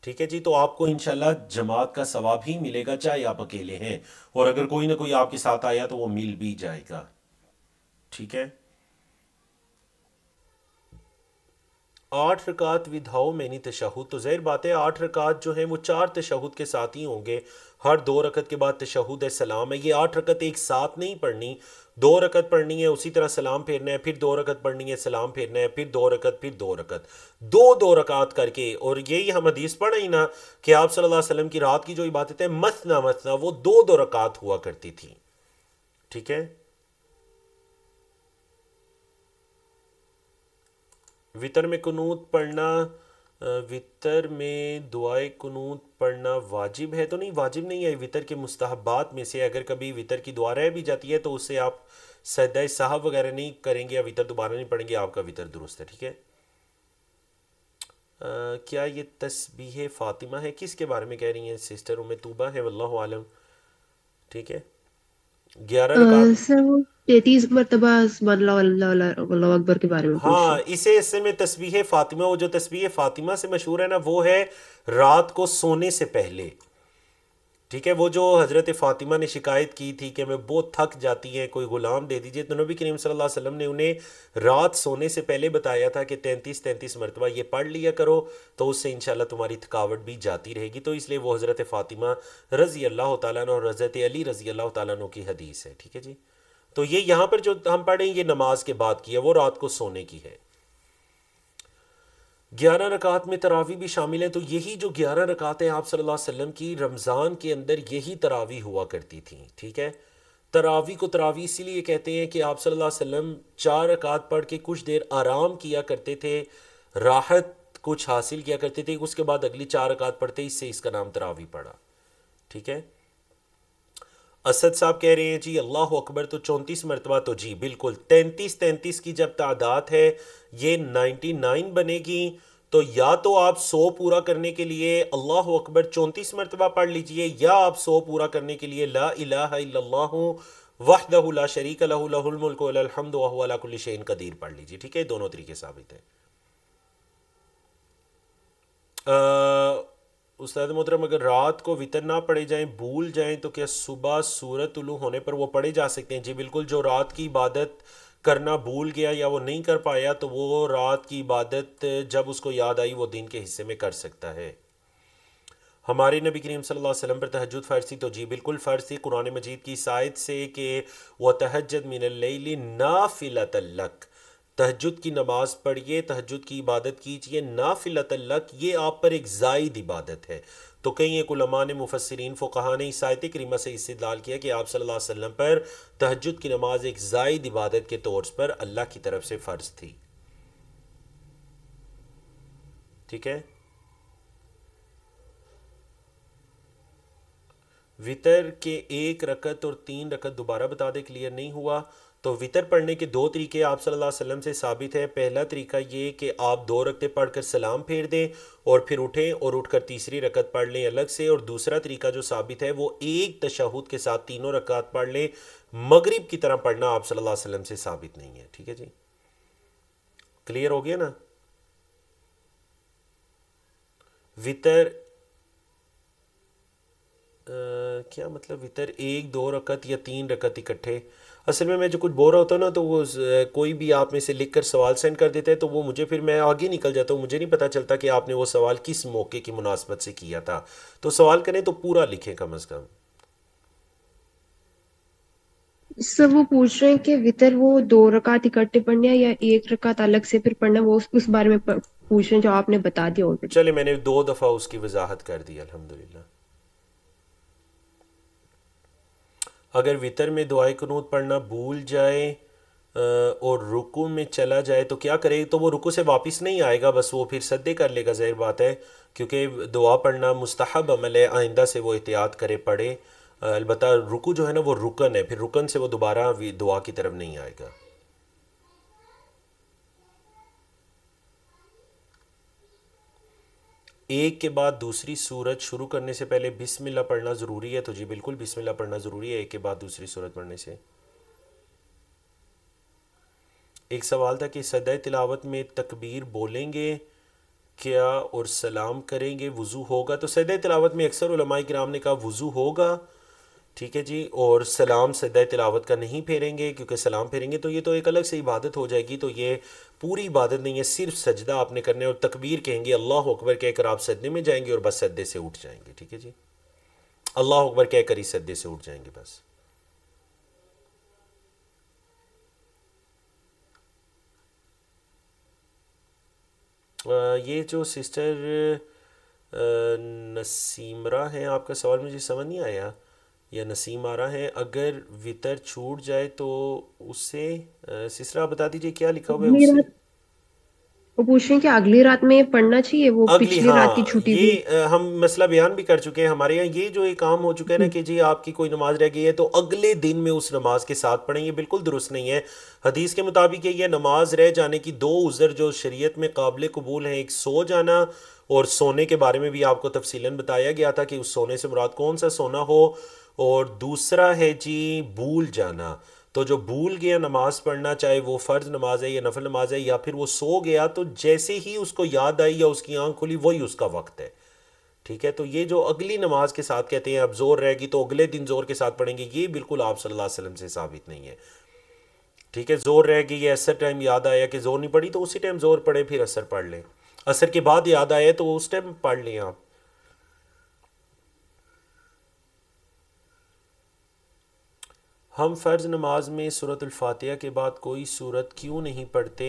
ठीक है जी। तो आपको इंशाल्लाह जमात का सवाब ही मिलेगा चाहे आप अकेले हैं, और अगर कोई ना कोई आपके साथ आया तो वो मिल भी जाएगा। ठीक है। 8 रकात विधाओ मैनी तशहुद, तो ज़ाहिर बात है 8 रकात जो हैं वो 4 तशहुद के साथ ही होंगे। हर 2 रकत के बाद तशहुद है, सलाम है। ये 8 रकत एक साथ नहीं पढ़नी, 2 रकत पढ़नी है, उसी तरह सलाम फेरना है, फिर 2 रकत पढ़नी है, सलाम फेरना है, फिर 2 रकत, फिर 2 रकत, दो रकात करके। और यही हम हदीस पढ़े ही ना कि आप सल्लल्लाहु अलैहि वसल्लम की रात की जो इबादत है मसना मसना, वो 2 रकात हुआ करती थी। ठीक है। वितर में कुनूत पढ़ना, वितर में दुआए कुनूत पढ़ना वाजिब है? तो नहीं, वाजिब नहीं है, वितर के मुस्तहबात में से। अगर कभी वितर की दुआ रह भी जाती है तो उससे आप सजदा साहब वगैरह नहीं करेंगे या वितर दोबारा नहीं पढ़ेंगे, आपका वितर दुरुस्त है। ठीक है। क्या ये तस्बीह फ़ातिमा है? किसके बारे में कह रही हैं सिस्टर? उम्मे तूबा है, वल्लाहु आलम। ठीक है। 11 रकात। सर वो 33 मरतबा सुबहान अल्लाह वल्लाहु वल्लाहु अकबर के बारे में पूछ हाँ, रहे इसे इससे में तस्बीह फ़ातिमा, वो जो तस्बीह फ़ातिमा से मशहूर है ना, वो है रात को सोने से पहले। ठीक है। वो जो हज़रत फ़ातिमा ने शिकायत की थी कि मैं बहुत थक जाती हैं, कोई ग़ुलाम दे दीजिए, तो नबी करीम सल्लल्लाहु अलैहि वसल्लम ने उन्हें रात सोने से पहले बताया था कि 33 मरतबा ये पढ़ लिया करो, तो उससे इंशाल्लाह तुम्हारी थकावट भी जाती रहेगी। तो इसलिए वो हज़रत फ़ातिमा रज़ी अल्लाह तआला अन्हा और हज़रत अली रज़ी अल्लाह तआला अन्हु की हदीस है। ठीक है जी। तो ये यहाँ पर जो हम पढ़ें ये नमाज के बाद की है, वो रात को सोने की है। 11 रकात में तरावी भी शामिल है। तो यही जो 11 रकात हैं आप सल्लल्लाहु अलैहि वसल्लम की रमज़ान के अंदर यही तरावी हुआ करती थी। ठीक है। तरावी को तरावी इसीलिए कहते हैं कि आप सल्लल्लाहु अलैहि वसल्लम 4 रकात पढ़ के कुछ देर आराम किया करते थे, राहत कुछ हासिल किया करते थे, उसके बाद अगली 4 रकात पढ़ते, इससे इसका नाम तरावी पड़ा। ठीक है। असद साहब कह रहे हैं जी अल्लाह अकबर तो 34 मरतबा, तो जी बिल्कुल 33 की जब तादाद है ये 99 बनेगी। तो या तो आप 100 पूरा करने के लिए अल्लाह अकबर 34 मरतबा पढ़ लीजिए, या आप 100 पूरा करने के लिए ला इलाहा इल्लल्लाहु वहदहु ला शरीक लहु लहुल मुल्कु व लहुल हम्दु व हुवा अला कुल्लि शैइन कदीर पढ़ लीजिए। ठीक है। दोनों तरीके साबित है। उस्ताद मोहतरम, अगर रात को वितर ना पढ़े जाएं, भूल जाएं, तो क्या सुबह सूरत उलू होने पर वो पढ़े जा सकते हैं? जी बिल्कुल। जो रात की इबादत करना भूल गया या वो नहीं कर पाया तो वो रात की इबादत जब उसको याद आई वो दिन के हिस्से में कर सकता है। हमारे नबी करीम सल्लल्लाहु अलैहि वसल्लम पर तहज्जुद फ़र्ज़ थी, तो जी बिल्कुल फ़र्ज़ थी कुरान मजीद की इस आयत से कि वह तहज्जद मिनल लैली नाफिलतल लक, तहज्जुद की नमाज़ पढ़िए, तहज्जुद की इबादत कीजिए, नाफिलतल लक, ये आप पर एक ज़ायद इबादत है। तो कई एक उलमा ने, मुफस्सिरीन फ़ुक़हा ने इस आयत करीमा से इस्तिदलाल किया कि आप सल्लल्लाहु अलैहि वसल्लम पर तहज्जुद की नमाज एक ज़ायद इबादत के तौर पर अल्लाह की तरफ से फ़र्ज़ थी। ठीक है। वितर के एक रकत और 3 रकत दोबारा बता दे, क्लियर नहीं हुआ। तो वितर पढ़ने के दो तरीके आप सल्लल्लाहु अलैहि वसल्लम से साबित है। पहला तरीका ये कि आप 2 रकतें पढ़कर सलाम फेर दें और फिर उठें और उठकर तीसरी रकत पढ़ लें अलग से। और दूसरा तरीका जो साबित है वो एक तशहुद के साथ 3 रकात पढ़ लें, मगरिब की तरह पढ़ना आप सल्लल्लाहु अलैहि वसल्लम से साबित नहीं है। ठीक है जी, क्लियर हो गया ना। वितर क्या मतलब वितर 1 2 रकत या 3 रकत इकट्ठे? असल में मैं जो कुछ बोल रहा होता हूँ ना तो वो कोई भी आप में से लिख कर सवाल सेंड कर देता है तो वो मुझे, फिर मैं आगे निकल जाता हूँ, मुझे नहीं पता चलता कि आपने वो सवाल किस मौके की मुनासबत से किया था। तो सवाल करें तो पूरा लिखें कम अज़ कम। सर वो पूछ रहे हैं कि वितर वो 2 रकात इकट्ठे पढ़ने हैं या 1 रकात अलग से फिर पढ़ना, वो उस बारे में पूछ रहे हैं जो आपने बता दिया ऑलरेडी। चले, मैंने 2 दफ़ा उसकी वजाहत कर दी अल्हम्दुलिल्लाह। अगर वितर में दुआए कुनूत पढ़ना भूल जाए और रुकू में चला जाए तो क्या करे? तो वो रुकू से वापस नहीं आएगा, बस वो फिर सद्दे कर लेगा, ज़ाहिर बात है, क्योंकि दुआ पढ़ना मुस्तहब अमल है, आइंदा से वो एहतियात करे पढ़े। अलबत्ता रुकू जो है ना वो रुकन है, फिर रुकन से वो दोबारा दुआ की तरफ नहीं आएगा। एक के बाद दूसरी सूरत शुरू करने से पहले बिस्मिल्लाह पढ़ना ज़रूरी है? तो जी बिल्कुल बिस्मिल्लाह पढ़ना ज़रूरी है एक के बाद दूसरी सूरत पढ़ने से। एक सवाल था कि सदा तिलावत में तकबीर बोलेंगे क्या और सलाम करेंगे, वज़ू होगा? तो सदा तिलावत में अक्सर उलमाए किराम ने कहा वज़ू होगा, ठीक है जी, और सलाम सदा तिलावत का नहीं फेरेंगे, क्योंकि सलाम फेरेंगे तो ये तो एक अलग से इबादत हो जाएगी, तो ये पूरी इबादत नहीं है, सिर्फ सजदा आपने करने और तकबीर कहेंगे, अल्लाह अकबर कहकर आप सजदे में जाएंगे और बस सजदे से उठ जाएंगे। ठीक है जी, अल्लाह अकबर कहकर ही सजदे से उठ जाएंगे बस। ये जो सिस्टर नसीमरा हैं, आपका सवाल मुझे समझ नहीं आया, या नसीम आ रहा है, अगर वितर छूट जाए तो उससे सिस्टर आप बता दीजिए क्या लिखा हुआ है अगली उससे। रात, वो पूछ रहे हैं कि अगली रात में पढ़ना चाहिए, वो अगली, पिछली रात की हाँ, छुट्टी ये हुई। हम मसला बयान भी कर चुके हैं। हमारे यहाँ ये जो एक काम हो चुका है ना जी। कि जी आपकी कोई नमाज रह गई है तो अगले दिन में उस नमाज के साथ पढ़ें, ये बिल्कुल दुरुस्त नहीं है। हदीस के मुताबिक ये नमाज रह जाने की दो उज़र जो शरीयत में काबिल कबूल हैं, एक सो जाना, और सोने के बारे में भी आपको तफसीलन बताया गया था कि उस सोने से मुराद कौन सा सोना हो, और दूसरा है जी भूल जाना। तो जो भूल गया नमाज पढ़ना, चाहे वो फ़र्ज़ नमाज है या नफल नमाज है, या फिर वो सो गया तो जैसे ही उसको याद आई या उसकी आंख खुली वही उसका वक्त है। ठीक है, तो ये जो अगली नमाज के साथ कहते हैं अब जोर रहेगी तो अगले दिन जोर के साथ पढ़ेंगे, ये बिल्कुल आप सल्लल्लाहु अलैहि वसल्लम से साबित नहीं है। ठीक है, जोर रहेगी या असर टाइम याद आया कि जोर नहीं पड़ी तो उसी टाइम जोर पढ़े, फिर असर पढ़ लें। असर के बाद याद आया तो उस टाइम पढ़ लें आप। हम फ़र्ज़ नमाज में सूरतुल फातिहा के बाद कोई सूरत क्यों नहीं पढ़ते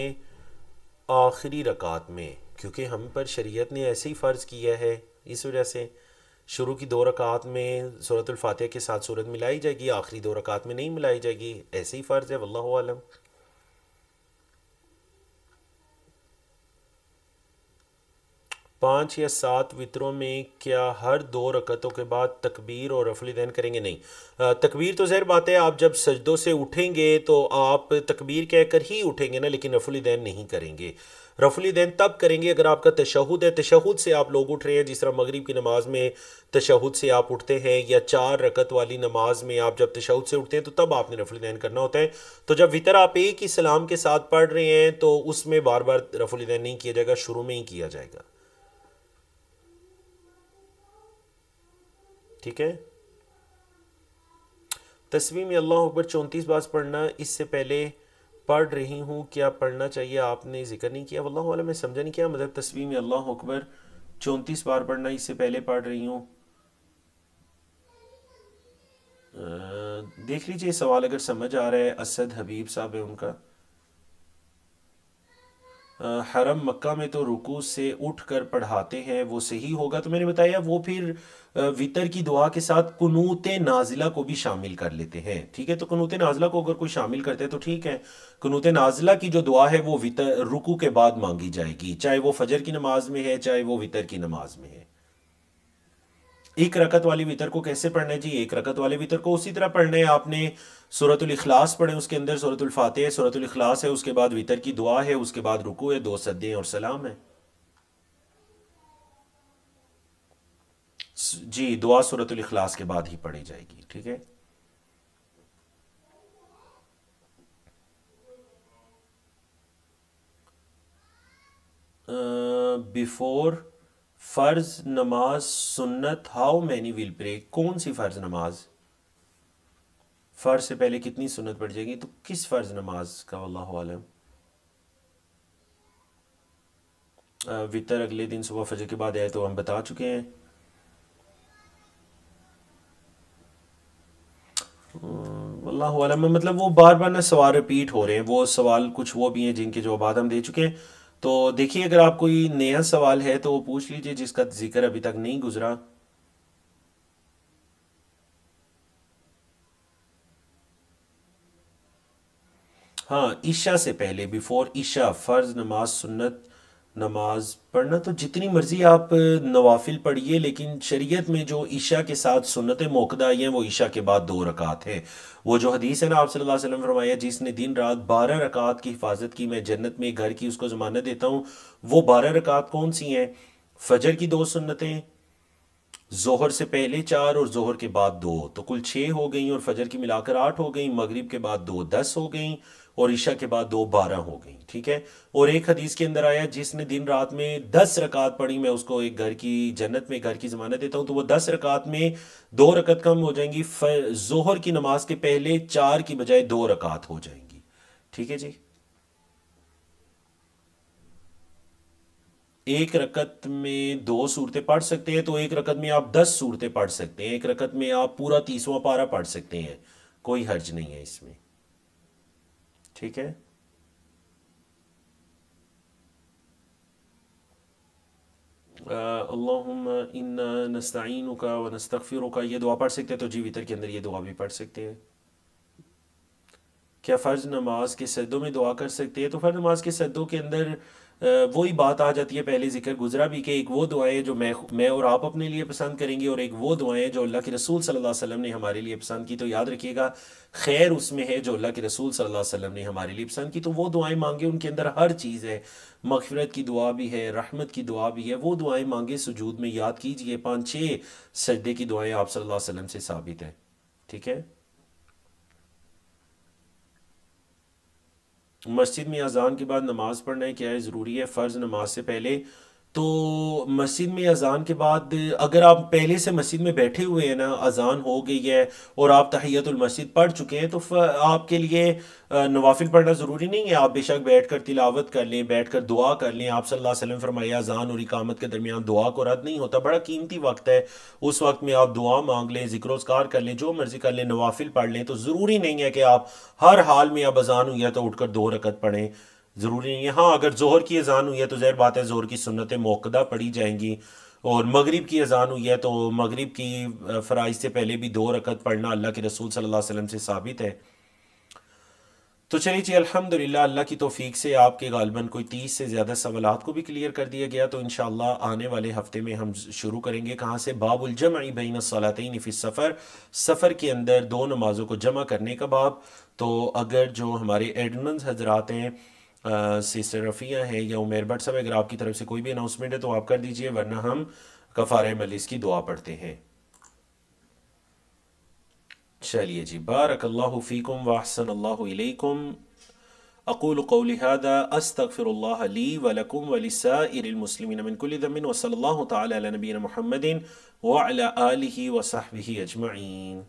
आखिरी रकात में? क्योंकि हम पर शरीयत ने ऐसे ही फ़र्ज़ किया है, इस वजह से शुरू की 2 रकात में सूरतुल फातिहा के साथ सूरत मिलाई जाएगी, आखिरी 2 रकात में नहीं मिलाई जाएगी, ऐसे ही फ़र्ज़ है, वल्लाहु आलम। 5 या 7 वितरों में क्या हर 2 रकतों के बाद तकबीर और रफ़ुल दैन करेंगे? नहीं, तकबीर तो ज़ाहिर बात है, आप जब सजदों से उठेंगे तो आप तकबीर कहकर ही उठेंगे ना, लेकिन रफ़ुल दैन नहीं करेंगे। रफ़ुल दैन तब करेंगे अगर आपका तशहुद है, तशहुद से आप लोग उठ रहे हैं, जिस तरह मगरिब की नमाज में तशहुद से आप उठते हैं, या 4 रकत वाली नमाज में आप जब तशहुद से उठते हैं तो तब आपने रफ़ुल दैन करना होता है। तो जब वितर आप एक ही सलाम के साथ पढ़ रहे हैं तो उसमें बार बार रफ़ुल दैन नहीं किया जाएगा, शुरू में ही किया जाएगा। ठीक है, तस्वीर में अल्लाह अकबर 34 बार पढ़ना, इससे पहले पढ़ रही हूँ, क्या पढ़ना चाहिए? आपने जिक्र नहीं किया, वल्लाहु आलम, मैं समझा नहीं क्या मतलब तस्वीर में अल्लाह अकबर 34 बार पढ़ना, इससे पहले पढ़ रही हूँ। देख लीजिए सवाल अगर समझ आ रहा है। असद हबीब साहब है उनका। हरम मक्का में तो रुकू से उठ कर पढ़ाते हैं, वो सही होगा? तो मैंने बताया वो फिर वितर की दुआ के साथ कुनूत नाजिला को भी शामिल कर लेते हैं। ठीक है, तो कुनूत नाजिला को अगर कोई शामिल करते हैं तो ठीक है। कुनूत नाजिला की जो दुआ है वो वितर रुकू के बाद मांगी जाएगी, चाहे वो फजर की नमाज में है चाहे वो वितर की नमाज में है। एक रकत वाली वितर को कैसे पढ़ना है जी? एक रकत वाले वितर को उसी तरह पढ़ना है। आपने सूरतुल इखलास पढ़े, उसके अंदर सूरतुल फातिहा है, सूरतुल इखलास है, उसके बाद वितर की दुआ है, उसके बाद रुकू है, दो सद्दे और सलाम है। जी, दुआ सूरतुल इखलास के बाद ही पढ़ी जाएगी। ठीक है। बिफोर फर्ज नमाज सुन्नत हाउ मैनी विल प्रे? कौन सी फर्ज नमाज? फर्ज से पहले कितनी सुन्नत पड़ जाएगी? तो किस फर्ज नमाज का वल्लाहु आलम। वितर अगले दिन सुबह फजर के बाद आए तो हम बता चुके हैं। वल्लाहु आलम, मतलब वो बार बार ना सवाल रिपीट हो रहे हैं। वो सवाल कुछ वो भी हैं जिनके जवाब हम दे चुके हैं। तो देखिए अगर आप कोई नया सवाल है तो वो पूछ लीजिए जिसका जिक्र अभी तक नहीं गुजरा। हाँ, ईशा से पहले, बिफोर ईशा, फ़र्ज नमाज सुन्नत नमाज पढ़ना तो जितनी मर्जी आप नवाफिल पढ़िए, लेकिन शरीयत में जो ईशा के साथ सुन्नत मौक़दा आई हैं वो ईशा के बाद 2 रकात है। वो जो हदीस है ना, आप सल्लल्लाहु अलैहि वसल्लम फरमाया जिसने दिन रात 12 रकात की हिफाजत की, मैं जन्नत में एक घर की उसको ज़मानत देता हूँ। वो 12 रकात कौन सी हैं? फजर की 2 सुन्नतें, जोहर से पहले 4 और जोहर के बाद 2, तो कुल 6 हो गई, और फजर की मिलाकर 8 हो गई, मगरिब के बाद 2 10 हो गई, और ईशा के बाद 2 12 हो गई। ठीक है। और एक हदीस के अंदर आया जिसने दिन रात में 10 रकात पढ़ी, मैं उसको एक घर की जन्नत में घर की जमानत देता हूँ। तो वो 10 रकात में 2 रकत कम हो जाएंगी, जोहर की नमाज के पहले 4 की बजाय 2 रकात हो जाएंगी। ठीक है जी। एक रकत में 2 सूरतें पढ़ सकते हैं, तो एक रकत में आप 10 सूरतें पढ़ सकते हैं। एक रकत में आप पूरा 30वां पारा पढ़ सकते हैं, कोई हर्ज नहीं है इसमें। ठीक है। अल्लाहुम्मा इन्ना नस्तईनुका व नस्तगफिरुका, ये दुआ पढ़ सकते हैं। तो जी वितर के अंदर ये दुआ भी पढ़ सकते हैं। क्या फ़र्ज नमाज के सजदों में दुआ कर सकते हैं? तो फ़र्ज नमाज के सजदों के अंदर वही बात आ जाती है, पहले जिक्र गुजरा भी, कि एक वो दुआएं जो मैं और आप अपने लिए पसंद करेंगे, और एक वो दुआएं जो अल्लाह के रसूल सल्लल्लाहु अलैहि वसल्लम ने हमारे लिए पसंद की। तो याद रखिएगा, खैर उसमें है जो अल्लाह के रसूल सल्लल्लाहु अलैहि वसल्लम ने हमारे लिए पसंद की। तो वो दुआएं मांगे, उनके अंदर हर चीज़ है। मगफिरत की दुआ भी है, रहमत की दुआ भी है। वो दुआएं मांगे, सुजूद में याद कीजिए। 5 6 सजदे की दुआएं आप सल्लल्लाहु अलैहि वसल्लम से साबित है। ठीक है। मस्जिद में अजान के बाद नमाज पढ़ना है, क्या है ज़रूरी है फ़र्ज़ नमाज से पहले? तो मस्जिद में अजान के बाद अगर आप पहले से मस्जिद में बैठे हुए हैं ना, अजान हो गई है और आप तहियतुल मस्जिद पढ़ चुके हैं, तो आपके लिए नवाफिल पढ़ना ज़रूरी नहीं है। आप बेशक बैठकर तिलावत कर लें, बैठकर दुआ कर लें। आप सल्लल्लाहु अलैहि वसल्लम फरमाया अजान और इकामत के दरमियान दुआ को रद्द नहीं होता, बड़ा कीमती वक्त है। उस वक्त में आप दुआ मांग लें, ज़िक्र-ओ-ज़कार कर लें, जो मर्ज़ी कर लें, नवाफिल पढ़ लें। तो ज़रूरी नहीं है कि आप हर हाल में अब अजान हुई है तो उठकर 2 रकत पढ़ें, ज़रूरी नहीं है। हाँ, अगर जोहर की अजान हुई है तो ज़ाहिर बात है जोहर की सुन्नत मौक़दा पढ़ी जाएंगी, और मगरिब की अजान हुई है तो मगरिब की फ़राइज़ से पहले भी 2 रकत पढ़ना अल्लाह के रसूल सल्लल्लाहु अलैहि वसल्लम से साबित है। तो चलिए जी, अल्हम्दुलिल्लाह, अल्लाह की तौफीक से आपके गालबन कोई 30 से ज़्यादा सवालात को भी क्लियर कर दिया गया। तो इंशाअल्लाह आने वाले हफ्ते में हम शुरू करेंगे कहाँ से? बाबुल जमई बैन सलातैन फ़ी सफ़र, सफ़र के अंदर 2 नमाज़ों को जमा करने का बाब। तो अगर जो हमारे एडमंस हजरात हैं, सिस्टर रफ़िया है या उमेर भट्ट साहब, अगर आपकी तरफ से कोई भी अनाउंसमेंट है तो आप कर दीजिए, वरना हम कफ़ारे मजलिस की दुआ पढ़ते हैं। चलिए जी, बारकल्लाहु फ़ीकुम व अहसनल्लाहु इलैकुम। अक़ूलु क़ौली हाज़ा अस्तग़फ़िरुल्लाह ली व लकुम व लिसाइरिल मुस्लिमीन मिन कुल्लि ज़ंबिन व सल्लल्लाहु तआला अला नबीना मुहम्मदिन व अला आलिहि व सहबिहि अजमईन।